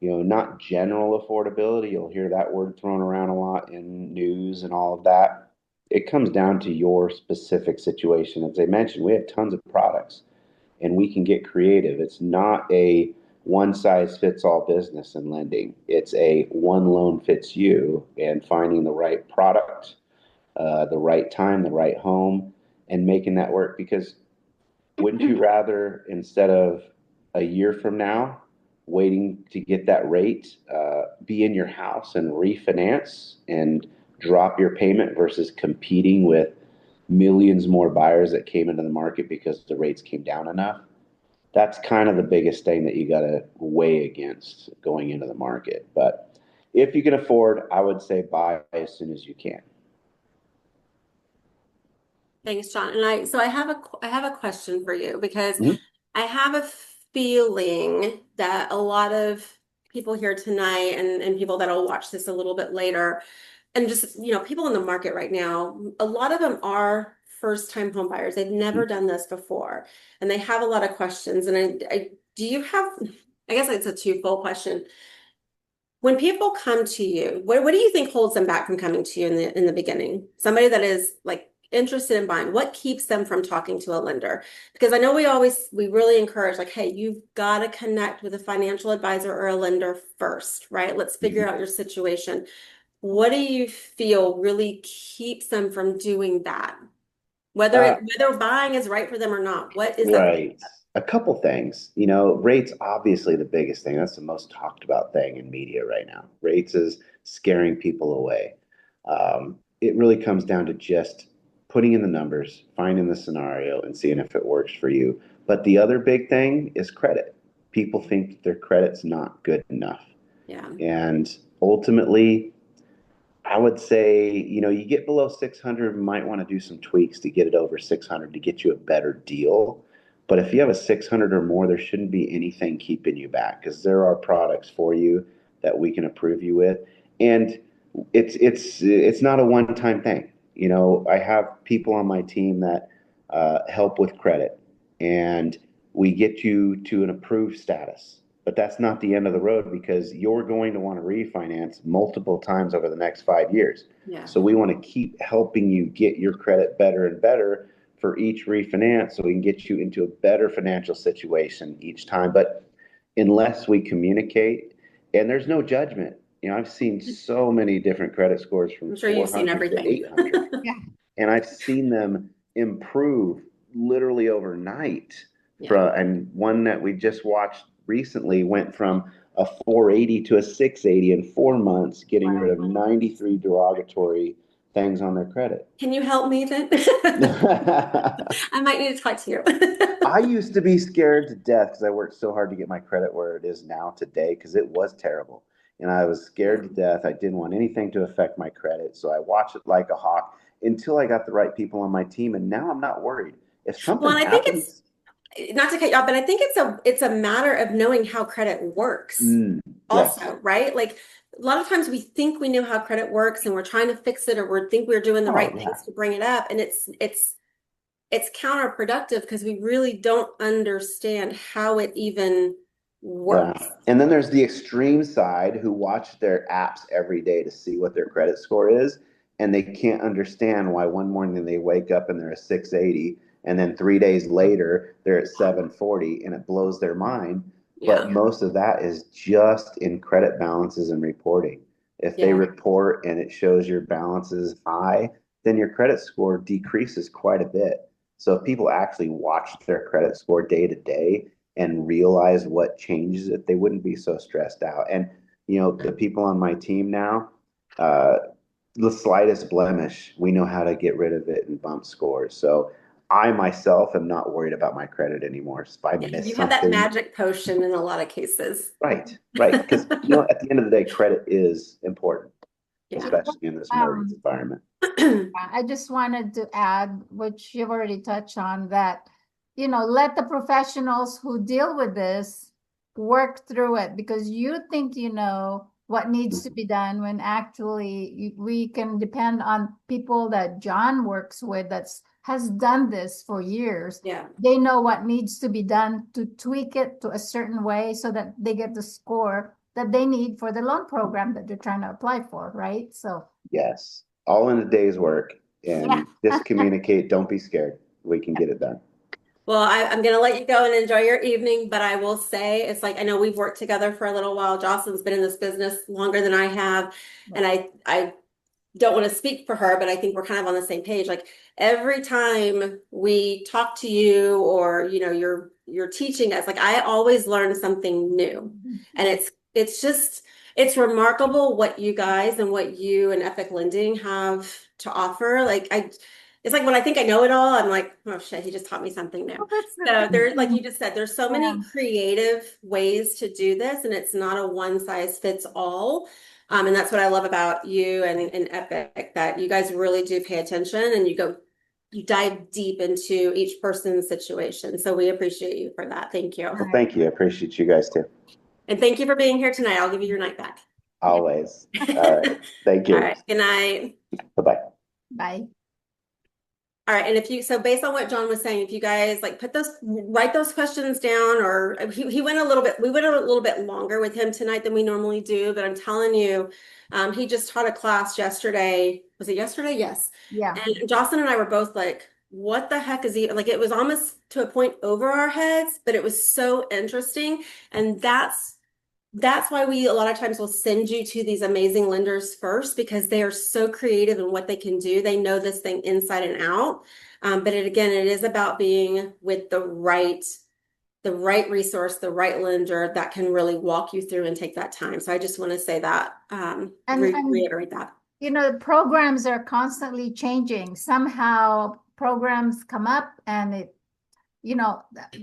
not general affordability. You'll hear that word thrown around a lot in news and all of that. It comes down to your specific situation. As I mentioned, we have tons of products and we can get creative. It's not a one size fits all business in lending. It's a one loan fits you, and finding the right product, the right time, the right home, and making that work. Because wouldn't you rather, instead of a year from now, waiting to get that rate, be in your house and refinance and drop your payment versus competing with millions more buyers that came into the market because the rates came down enough? That's kind of the biggest thing that you got to weigh against going into the market. But if you can afford, I would say buy as soon as you can. Thanks, John. And I have a question for you, because Mhm. I have a feeling that a lot of people here tonight, and people that'll watch this a little bit later, and just, people in the market right now, a lot of them are first-time home buyers. They've never done this before, and they have a lot of questions. And do you have, I guess it's a twofold question. When people come to you, what do you think holds them back from coming to you in the beginning? Somebody that is like interested in buying, what keeps them from talking to a lender? Because I know we really encourage, like, hey, you've got to connect with a financial advisor or a lender first, right? Let's figure out your situation. What do you feel really keeps them from doing that? Whether buying is right for them or not, what is that? Right. A couple things. Rates obviously the biggest thing. That's the most talked about thing in media right now. Rates is scaring people away. It really comes down to just putting in the numbers, finding the scenario, and seeing if it works for you. But the other big thing is credit. People think their credit's not good enough. Yeah. And ultimately, I would say, you get below 600, might want to do some tweaks to get it over 600 to get you a better deal. But if you have a 600 or more, there shouldn't be anything keeping you back, because there are products for you that we can approve you with. And it's not a one-time thing. I have people on my team that help with credit, and we get you to an approved status. But that's not the end of the road, because you're going to want to refinance multiple times over the next 5 years. Yeah. So we want to keep helping you get your credit better and better for each refinance, so we can get you into a better financial situation each time. But unless we communicate, and there's no judgment, I've seen so many different credit scores from I'm sure you've seen 400 to everything. 800, Yeah. and I've seen them improve literally overnight. Yeah. And one that we just watched recently went from a 480 to a 680 in 4 months, getting rid of 93 derogatory things on their credit. Can you help me then? I might need to talk to you. I used to be scared to death because I worked so hard to get my credit where it is now today, because it was terrible. And I was scared to death. I didn't want anything to affect my credit. So I watched it like a hawk until I got the right people on my team. And now I'm not worried. If something Well, and I think happens, not to cut you off, but I think it's a matter of knowing how credit works yes. also, right? Like, a lot of times we think we know how credit works and we're trying to fix it, or we think we're doing the right things to bring it up. And it's counterproductive, because we really don't understand how it even works. Yeah. And then there's the extreme side who watch their apps every day to see what their credit score is. and they can't understand why one morning they wake up and they're a 680, and then 3 days later they're at 740, and it blows their mind. But Yeah. most of that is just in credit balances and reporting. If they Yeah. report and it shows your balance is high, then your credit score decreases quite a bit. So if people actually watch their credit score day to day and realize what changes it, they wouldn't be so stressed out. And the people on my team now, uh, the slightest blemish, we know how to get rid of it and bump scores. So I myself am not worried about my credit anymore. So if I Yeah, miss you have that something, magic potion in a lot of cases. right, right, because at the end of the day, credit is important, Yeah. especially in this mortgage environment. I just wanted to add, which you've already touched on, that, let the professionals who deal with this work through it, because you think you know what needs to be done when actually we can depend on people that John works with has done this for years. Yeah. They know what needs to be done to tweak it to a certain way so that they get the score that they need for the loan program that they're trying to apply for, right? So Yes, all in a day's work, yeah. and just communicate. Don't be scared. We can get it done. Well, I'm going to let you go and enjoy your evening, but I will say it's like I know we've worked together for a little while. Jocelyn's been in this business longer than I have, and I don't want to speak for her, but I think we're kind of on the same page. Like every time we talk to you or you're teaching us, like I always learn something new. And it's remarkable what you guys and what you and Epic Lending have to offer. It's like when I think I know it all, I'm like, oh shit, he just taught me something new. So there, like you just said, there's so many creative ways to do this, and it's not a one size fits all. And that's what I love about you and Epic, that you guys really do pay attention and you dive deep into each person's situation. So we appreciate you for that. Thank you. Well, thank you. I appreciate you guys too. And thank you for being here tonight. I'll give you your night back. Always. All right. Thank you. All right. Good night. Bye-bye. Bye. All right, and so based on what John was saying, if you guys like write those questions down, or we went a little bit longer with him tonight than we normally do, but I'm telling you, he just taught a class yesterday. Was it yesterday? Yes. Yeah. And Jocelyn and I were both like, what the heck is he, like, it was almost to a point over our heads, but it was so interesting. And that's why we a lot of times will send you to these amazing lenders first, because they are so creative in what they can do. They know this thing inside and out. But it is about being with the right resource, the right lender that can really walk you through and take that time. So I just want to say that, And reiterate that. The programs are constantly changing. Somehow programs come up and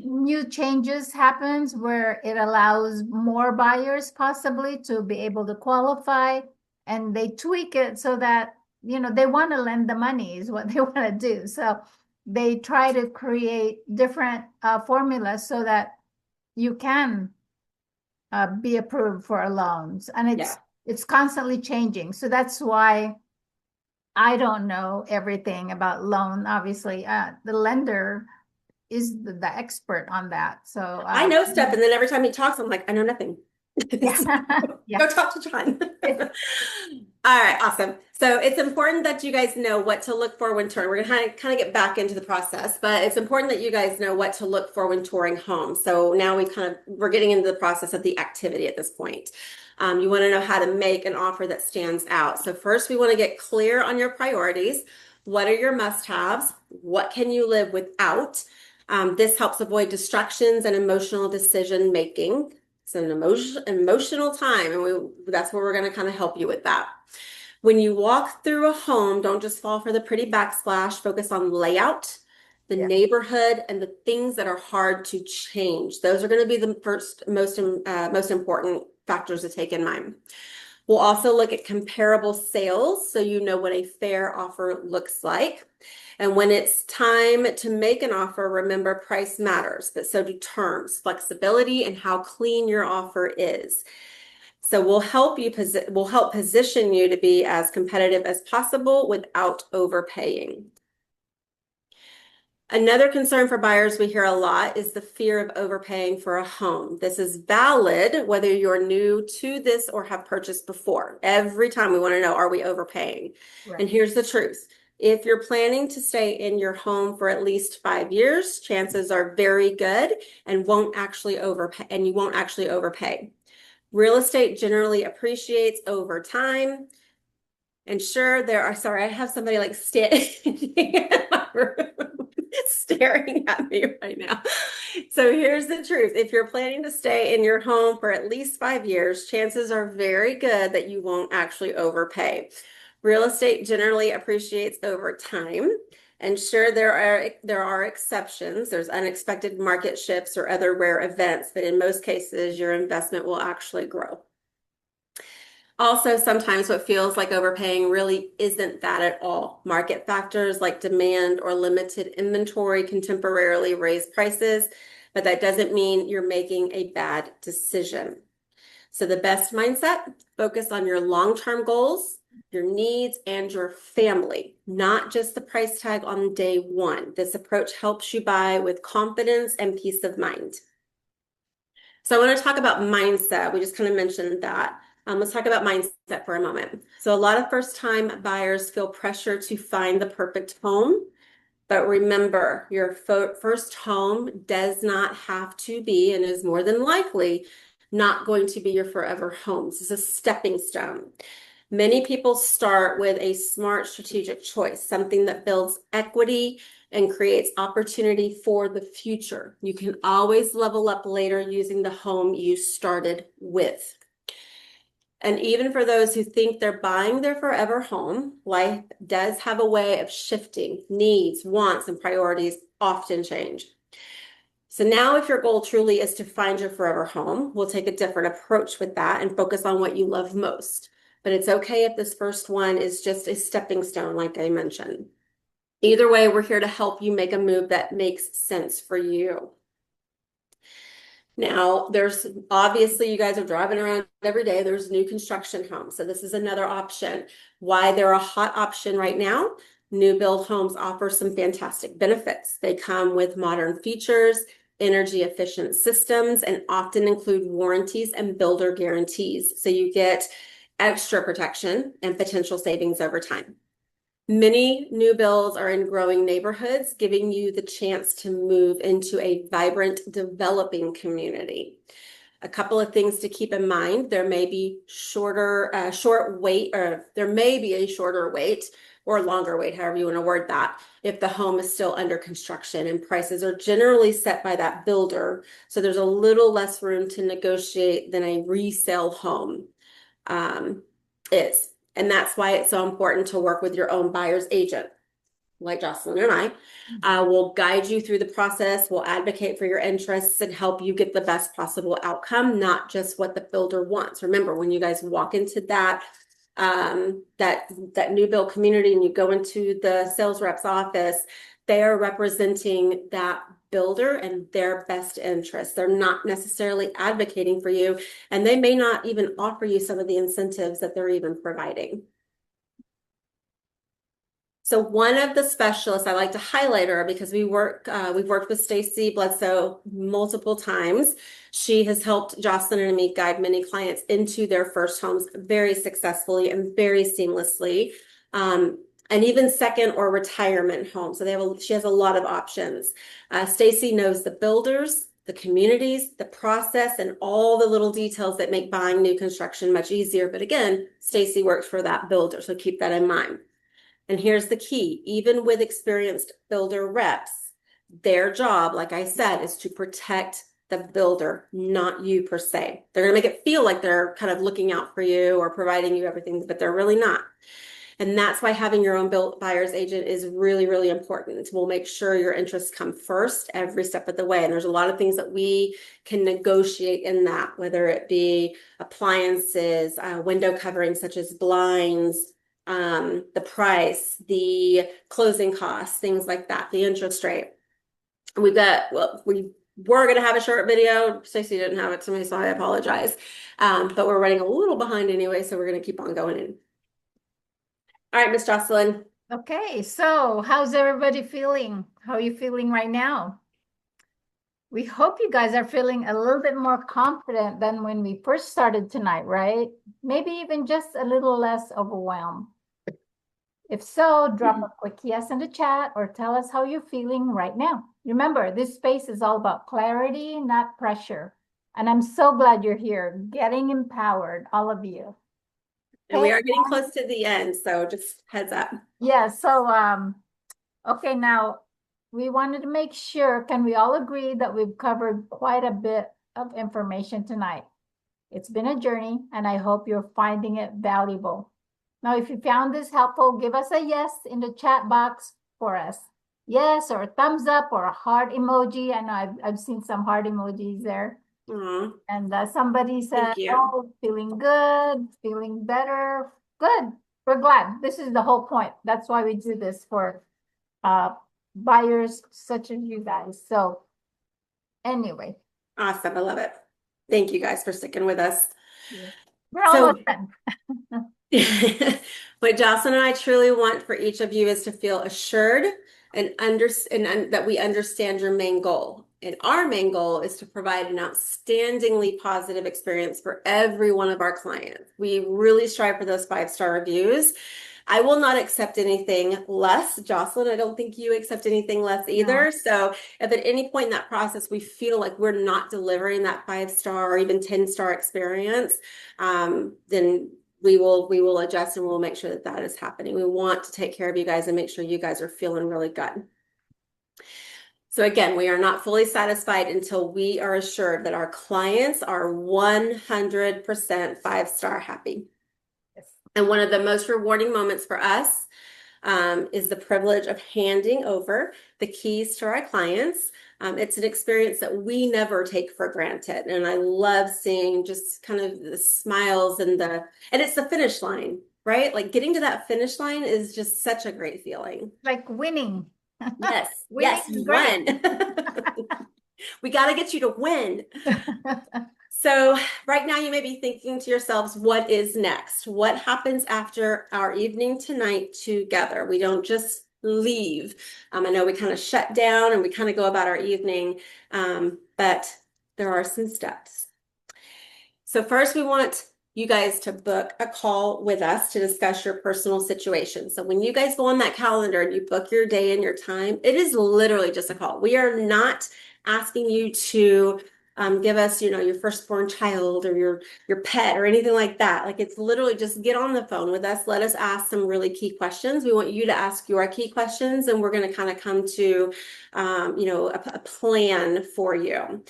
new changes happens where it allows more buyers possibly to be able to qualify, and they tweak it so that they want to lend the money is what they want to do. So they try to create different formulas so that you can be approved for loans, and it's constantly changing. So that's why I don't know everything about loan. Obviously, the lender is the expert on that. So I know stuff, and then every time he talks, I'm like, I know nothing. Go talk to John. All right, awesome. So it's important that you guys know what to look for when touring. We're gonna kind of get back into the process, but it's important that you guys know what to look for when touring homes. So now we're getting into the process of the activity at this point. You want to know how to make an offer that stands out. So first, we want to get clear on your priorities. What are your must-haves? What can you live without? This helps avoid distractions and emotional decision making. It's an emotional time, and that's where we're going to kind of help you with that. When you walk through a home, don't just fall for the pretty backsplash. Focus on layout, the neighborhood, and the things that are hard to change. Those are going to be the first most important factors to take in mind. We'll also look at comparable sales, so you know what a fair offer looks like. And when it's time to make an offer, remember price matters, but so do terms, flexibility, and how clean your offer is. So we'll help position you to be as competitive as possible without overpaying. Another concern for buyers we hear a lot is the fear of overpaying for a home. This is valid whether you're new to this or have purchased before. Every time we want to know, are we overpaying? Right. And here's the truth. If you're planning to stay in your home for at least 5 years, chances are very good and won't actually overpay, and you won't actually overpay. Real estate generally appreciates over time. And sure, sorry, I have somebody like standing in my room staring at me right now. So here's the truth. If you're planning to stay in your home for at least 5 years, chances are very good that you won't actually overpay. Real estate generally appreciates over time. And sure, there are exceptions. There's unexpected market shifts or other rare events, but in most cases, your investment will actually grow. Also, sometimes what feels like overpaying really isn't that at all. Market factors like demand or limited inventory can temporarily raise prices, but that doesn't mean you're making a bad decision. So the best mindset, focus on your long-term goals, your needs, and your family, not just the price tag on day one. This approach helps you buy with confidence and peace of mind. So I want to talk about mindset. We just kind of mentioned that. Let's talk about mindset for a moment. So a lot of first-time buyers feel pressure to find the perfect home. But remember, your first home does not have to be, and is more than likely not going to be your forever home. This is a stepping stone. Many people start with a smart strategic choice, something that builds equity and creates opportunity for the future. You can always level up later using the home you started with. And even for those who think they're buying their forever home, life does have a way of shifting. Needs, wants, and priorities often change. So now if your goal truly is to find your forever home, we'll take a different approach with that and focus on what you love most. But it's okay if this first one is just a stepping stone, like I mentioned. Either way, we're here to help you make a move that makes sense for you. Now, there's obviously, you guys are driving around every day, there's new construction homes. So this is another option. Why they're a hot option right now. New build homes offer some fantastic benefits. They come with modern features, energy efficient systems, and often include warranties and builder guarantees. So you get extra protection and potential savings over time. Many new builds are in growing neighborhoods, giving you the chance to move into a vibrant, developing community. A couple of things to keep in mind: there may be there may be a shorter wait or longer wait, however you want to word that, if the home is still under construction, and prices are generally set by that builder. So there's a little less room to negotiate than a resale home is. And that's why it's so important to work with your own buyer's agent, like Jocelyn and I. Will guide you through the process, will advocate for your interests, and help you get the best possible outcome, not just what the builder wants. Remember, when you guys walk into that new build community and you go into the sales rep's office, they are representing that builder and their best interests. They're not necessarily advocating for you, and they may not even offer you some of the incentives that they're even providing. So one of the specialists I like to highlight her because we've worked with Stacy Bledsoe multiple times. She has helped Jocelyn and me guide many clients into their first homes very successfully and very seamlessly. And even second or retirement homes. So she has a lot of options. Stacy knows the builders, the communities, the process, and all the little details that make buying new construction much easier. But again, Stacy works for that builder, so keep that in mind. And here's the key: even with experienced builder reps, their job, like I said, is to protect the builder, not you per se. They're going to make it feel like they're kind of looking out for you or providing you everything, but they're really not. And that's why having your own buyer's agent is really, really important. We'll make sure your interests come first every step of the way. And there's a lot of things that we can negotiate in that, whether it be appliances, window coverings such as blinds, the price, the closing costs, things like that, the interest rate. We were going to have a short video. Stacey didn't have it to me, so I apologize. But we're running a little behind anyway, so we're going to keep on going in. All right, Miss Jocelyn, Okay, so how's everybody feeling? How are you feeling right now? We hope you guys are feeling a little bit more confident than when we first started tonight, right? Maybe even just a little less overwhelmed. If so, drop a quick yes in the chat or tell us how you're feeling right now. Remember, this space is all about clarity, not pressure. And I'm so glad you're here, getting empowered, all of you. And we Okay, are getting close to the end, so just heads up. yeah, so okay, now we wanted to make sure, can we all agree that we've covered quite a bit of information tonight? It's been a journey and I hope you're finding it valuable. Now, if you found this helpful, give us a yes in the chat box for us. Yes, or a thumbs up or a heart emoji. I know I've seen some heart emojis there. Aw, And somebody said, thank you. oh, feeling good, feeling better. Good. We're glad. This is the whole point. That's why we do this for buyers such as you guys. So anyway, Awesome. I love it. Thank you guys for sticking with us. we're So almost done. what Jocelyn and I truly want for each of you is to feel assured and that we understand your main goal. And our main goal is to provide an outstandingly positive experience for every one of our clients. We really strive for those 5-star reviews. I will not accept anything less. Jocelyn, I don't think you accept anything less either. No. So if at any point in that process we feel like we're not delivering that 5-star or even 10-star experience, then we will adjust and we'll make sure that that is happening. We want to take care of you guys and make sure you guys are feeling really good. So again, we are not fully satisfied until we are assured that our clients are 100% 5-star happy. Yes. And one of the most rewarding moments for us is the privilege of handing over the keys to our clients. It's an experience that we never take for granted. And I love seeing just kind of the smiles and it's the finish line, right? Like getting to that finish line is just such a great feeling. Like winning. Yes, Winning yes, is you great. won. We got to get you to win. So right now you may be thinking to yourselves, what is next? What happens after our evening tonight together? We don't just leave. I know we kind of shut down and we kind of go about our evening, but there are some steps. So first we want you guys to book a call with us to discuss your personal situation. So when you guys go on that calendar and you book your day and your time, it is literally just a call. We are not asking you to give us, your firstborn child or your pet or anything like that. Like it's literally just get on the phone with us. Let us ask some really key questions. We want you to ask your key questions, and we're going to kind of come to, a plan for you.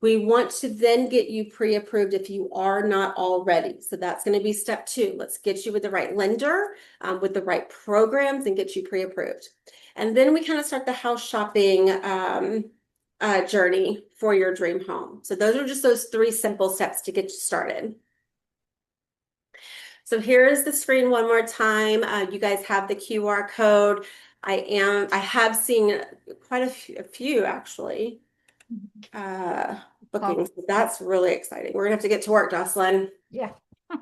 We want to then get you pre-approved if you are not already. So that's going to be step 2. Let's get you with the right lender, with the right programs, and get you pre-approved. And then we kind of start the house shopping journey for your dream home. So those are just those 3 simple steps to get you started. So here is the screen one more time. You guys have the QR code. I have seen quite a few actually. Bookings. That's really exciting. We're gonna have to get to work, Jocelyn. Yeah. All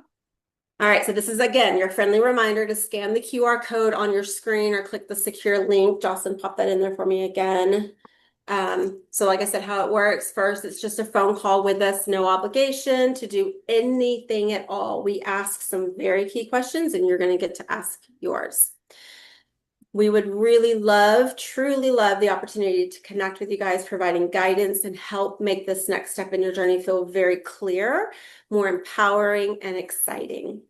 right, so this is again your friendly reminder to scan the QR code on your screen or click the secure link. Jocelyn, pop that in there for me again. So like I said, how it works, first, it's just a phone call with us, no obligation to do anything at all. We ask some very key questions and you're gonna get to ask yours. We would really truly love the opportunity to connect with you guys, providing guidance and help make this next step in your journey feel very clear, more empowering, and exciting.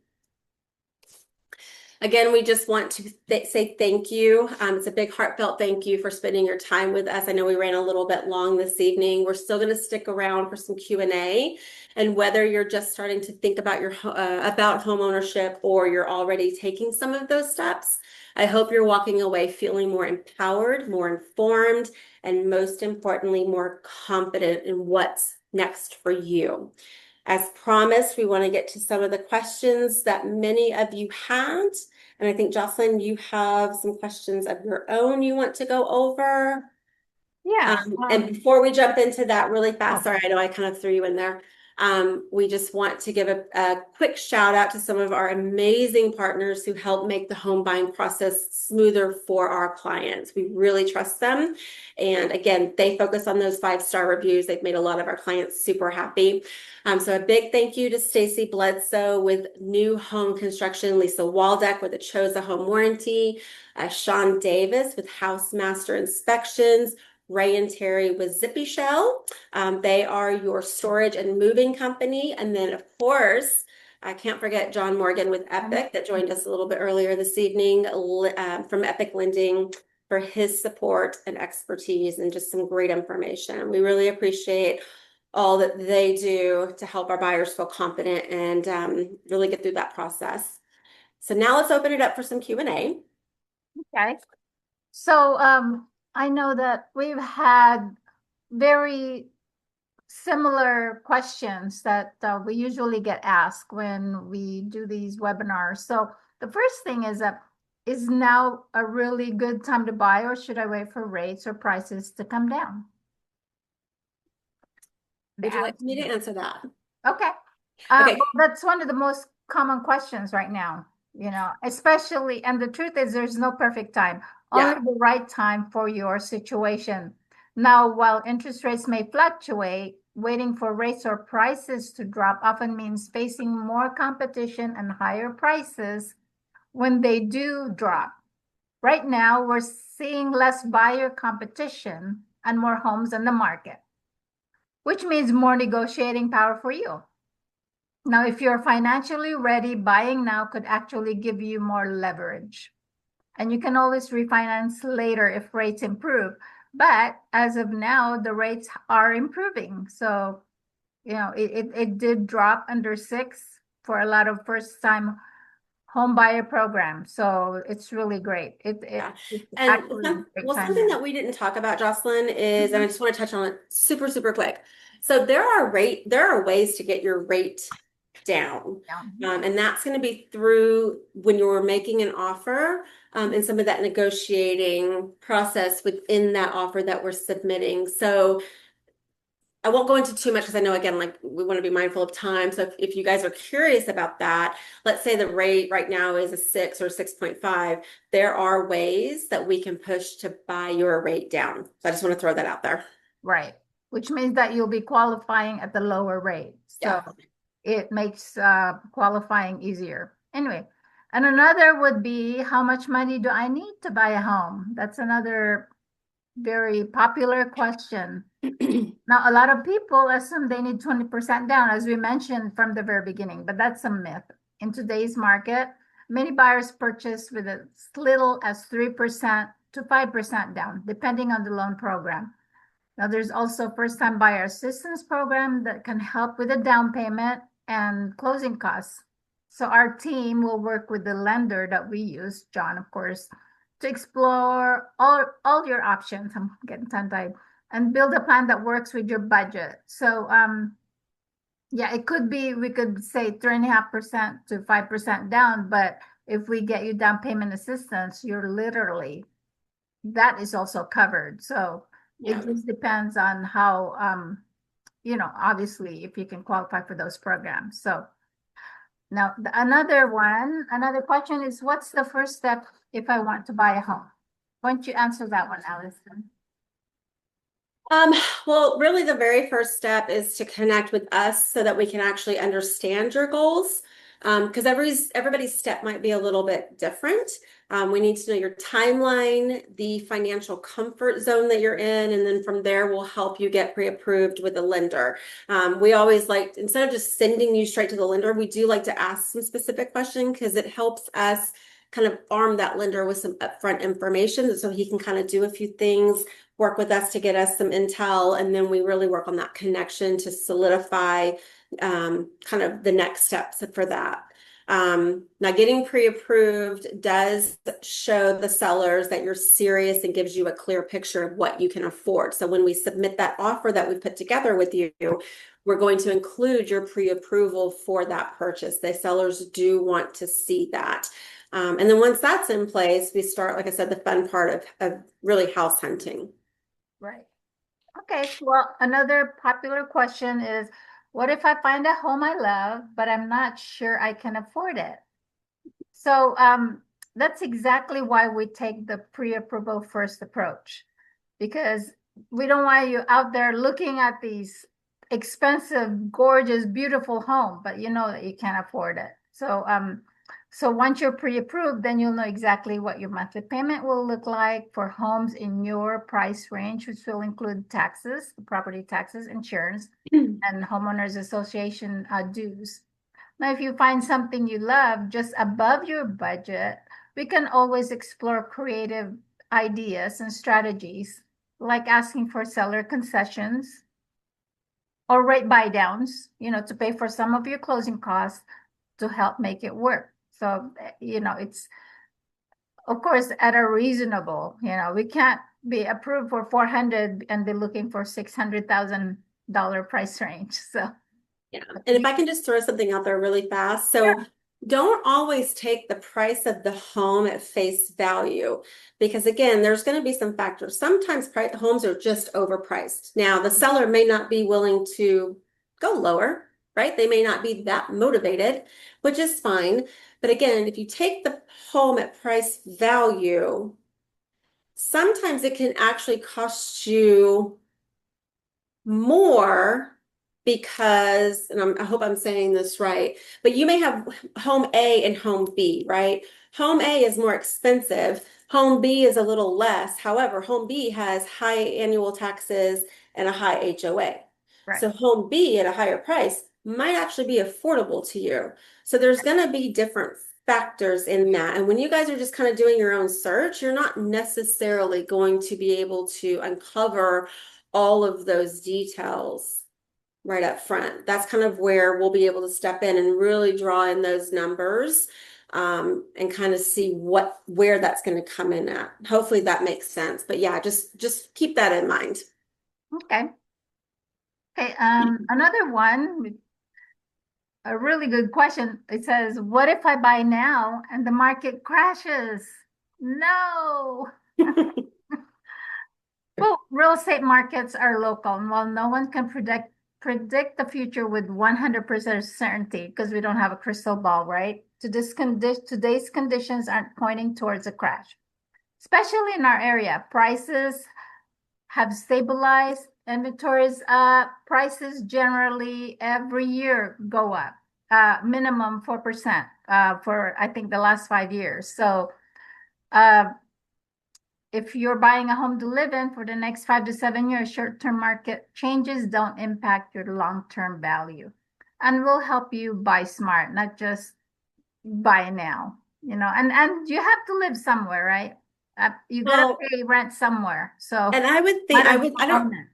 Again, we just want to say thank you. It's a big heartfelt thank you for spending your time with us. I know we ran a little bit long this evening. We're still going to stick around for some Q&A. And whether you're just starting to think about about home ownership or you're already taking some of those steps, I hope you're walking away feeling more empowered, more informed, and most importantly, more confident in what's next for you. As promised, we want to get to some of the questions that many of you had. And I think, Jocelyn, you have some questions of your own you want to go over. Yeah. And before we jump into that really fast, Oh. sorry, I know I kind of threw you in there. We just want to give a quick shout out to some of our amazing partners who help make the home buying process smoother for our clients. We really trust them. And again, they focus on those 5-star reviews. They've made a lot of our clients super happy. So a big thank you to Stacy Bledsoe with New Home Construction, Lisa Waldeck with the Chosa Home Warranty, Sean Davis with House Master Inspections, Ray and Terry with Zippy Shell. They are your storage and moving company. And then, of course, I can't forget John Morgan with Epic that joined us a little bit earlier this evening from Epic Lending for his support and expertise and just some great information. We really appreciate all that they do to help our buyers feel confident and really get through that process. So now let's open it up for some Q&A. Okay. So I know that we've had very similar questions that we usually get asked when we do these webinars. So the first thing is now a really good time to buy, or should I wait for rates or prices to come down? Would you like me to answer that? Okay. Okay. Well, that's one of the most common questions right now, especially, and the truth is there's no perfect time, only the right time for your situation. Now, while interest rates may fluctuate, waiting for rates or prices to drop often means facing more competition and higher prices when they do drop. Right now, we're seeing less buyer competition and more homes in the market, which means more negotiating power for you. Now, if you're financially ready, buying now could actually give you more leverage. And you can always refinance later if rates improve. But as of now, the rates are improving. So, it did drop under 6 for a lot of first-time home buyer programs. So it's really great. It's And actually a great time something now. that we didn't talk about, Jocelyn, is, and I just want to touch on it super, super quick. So there are ways to get your rate down. And that's going to be through when you're making an offer and some of that negotiating process within that offer that we're submitting. So I won't go into too much because I know, again, like we want to be mindful of time. So if you guys are curious about that, let's say the rate right now is a 6 or 6.5. There are ways that we can push to buy your rate down. So I just want to throw that out there. Right. Which means that you'll be qualifying at the lower rate. So it makes qualifying easier. Anyway, and another would be, how much money do I need to buy a home? That's another very popular question. Now, a lot of people assume they need 20% down, as we mentioned from the very beginning, but that's a myth. In today's market, many buyers purchase with as little as 3% to 5% down, depending on the loan program. Now, there's also first-time buyer assistance program that can help with the down payment and closing costs. So our team will work with the lender that we use, John, of course, to explore all your options. I'm getting tongue-tied. And build a plan that works with your budget. So it could be, we could say 3.5% to 5% down, but if we get you down payment assistance, you're literally, that is also covered. So it just depends on how, obviously if you can qualify for those programs. So now another question is, what's the first step if I want to buy a home? Why don't you answer that one, Allison? Well, really the very first step is to connect with us so that we can actually understand your goals. Because everybody's step might be a little bit different. We need to know your timeline, the financial comfort zone that you're in, and then from there we'll help you get pre-approved with a lender. We always like, instead of just sending you straight to the lender, we do like to ask some specific questions because it helps us kind of arm that lender with some upfront information so he can kind of do a few things, work with us to get us some intel, and then we really work on that connection to solidify kind of the next steps for that. Now, getting pre-approved does show the sellers that you're serious and gives you a clear picture of what you can afford. So when we submit that offer that we put together with you, we're going to include your pre-approval for that purchase. The sellers do want to see that. And then once that's in place, we start, like I said, the fun part of really house hunting. Right. Okay. Well, another popular question is, what if I find a home I love, but I'm not sure I can afford it? So that's exactly why we take the pre-approval first approach, because we don't want you out there looking at these expensive, gorgeous, beautiful home, but you know that you can't afford it. So once you're pre-approved, then you'll know exactly what your monthly payment will look like for homes in your price range, which will include taxes, property taxes, insurance, and homeowners association dues. Now, if you find something you love just above your budget, we can always explore creative ideas and strategies, like asking for seller concessions or rate buy downs, to pay for some of your closing costs to help make it work. So, it's of course at a reasonable, we can't be approved for 400 and be looking for $600,000 price range. So, Yeah. And if I can just throw something out there really fast. So don't always take the price of the home at face value, because again, there's going to be some factors. Sometimes homes are just overpriced. Now, the seller may not be willing to go lower, right? They may not be that motivated, which is fine. But again, if you take the home at price value, sometimes it can actually cost you more, because, and I hope I'm saying this right, but you may have home A and home B, right? Home A is more expensive. Home B is a little less. However, home B has high annual taxes and a high HOA. right. So home B at a higher price might actually be affordable to you. So there's going to be different factors in that. And when you guys are just kind of doing your own search, you're not necessarily going to be able to uncover all of those details right up front. That's kind of where we'll be able to step in and really draw in those numbers, and kind of see where that's going to come in at. Hopefully that makes sense. But yeah, just keep that in mind. Okay. Okay. Another one, a really good question. It says, what if I buy now and the market crashes? No. Well, real estate markets are local, and while no one can predict the future with 100% certainty, because we don't have a crystal ball, right? Today's conditions aren't pointing towards a crash, especially in our area. Prices have stabilized, inventories up, prices generally every year go up, minimum 4% for I think the last 5 years. So if you're buying a home to live in for the next 5 to 7 years, short-term market changes don't impact your long-term value, and will help you buy smart, not just buy now. And you have to live somewhere, right? You gotta Well, pay rent somewhere. So and I would think might as well own it.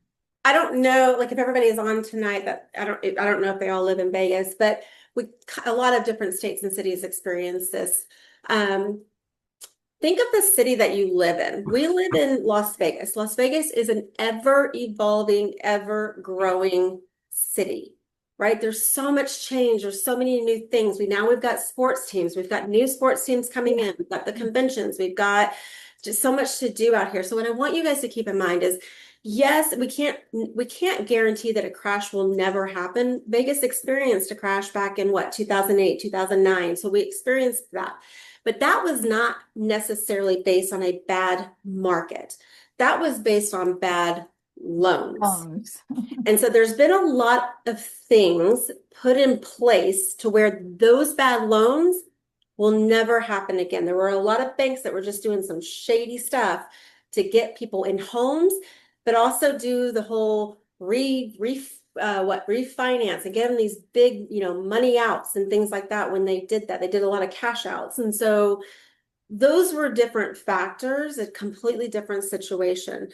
I don't know, like if everybody is on tonight, that I don't know if they all live in Vegas, but a lot of different states and cities experience this. Think of the city that you live in. We live in Las Vegas. Las Vegas is an ever evolving, ever growing city, right? There's so much change. There's so many new things. We've got sports teams. We've got new sports teams coming in. We've got the conventions. We've got just so much to do out here. So what I want you guys to keep in mind is, yes, we can't guarantee that a crash will never happen. Vegas experienced a crash back in 2008, 2009. So we experienced that. But that was not necessarily based on a bad market. That was based on bad loans. And so there's been a lot of things put in place to where those bad loans will never happen again. There were a lot of banks that were just doing some shady stuff to get people in homes, but also do the whole refinance and get them these big, money outs and things like that. When they did that, they did a lot of cash outs. And so those were different factors, a completely different situation.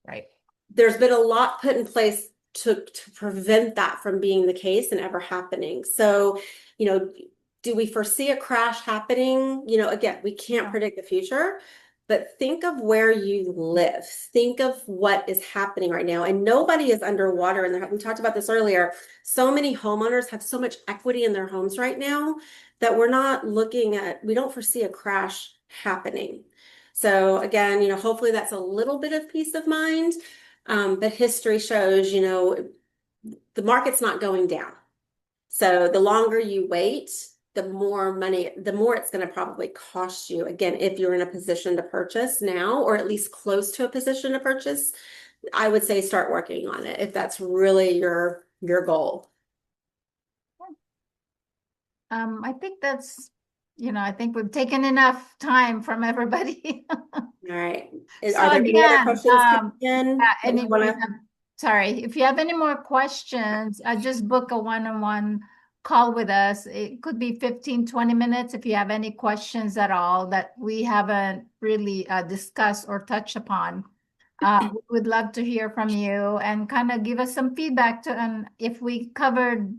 Right. There's been a lot put in place to prevent that from being the case and ever happening. So, do we foresee a crash happening? Again, we can't predict the future, but think of where you live. Think of what is happening right now. And nobody is underwater. And we talked about this earlier. So many homeowners have so much equity in their homes right now that we don't foresee a crash happening. So again, hopefully that's a little bit of peace of mind. But history shows, the market's not going down. So the longer you wait, the more money, the more it's going to probably cost you. Again, if you're in a position to purchase now, or at least close to a position to purchase, I would say start working on it if that's really your goal. I think that's, I think we've taken enough time from everybody. All right. So Are there any other again, questions coming in that and you if want you to? have, sorry, if you have any more questions, just book a one-on-one call with us. It could be 15, 20 minutes if you have any questions at all that we haven't really discussed or touched upon. We would love to hear from you and kind of give us some feedback and if we covered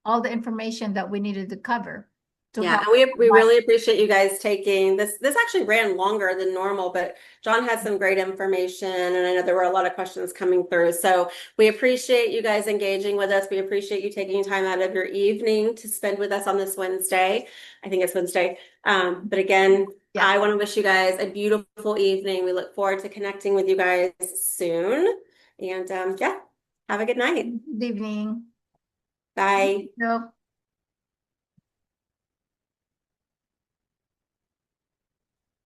all the information that we needed to cover to Yeah, help. and we really appreciate you guys taking this. This actually ran longer than normal, but John had some great information, and I know there were a lot of questions coming through. So we appreciate you guys engaging with us. We appreciate you taking time out of your evening to spend with us on this Wednesday. I think it's Wednesday. But again, Yeah. I want to wish you guys a beautiful evening. We look forward to connecting with you guys soon. And yeah, have a good night. Good evening. Bye. So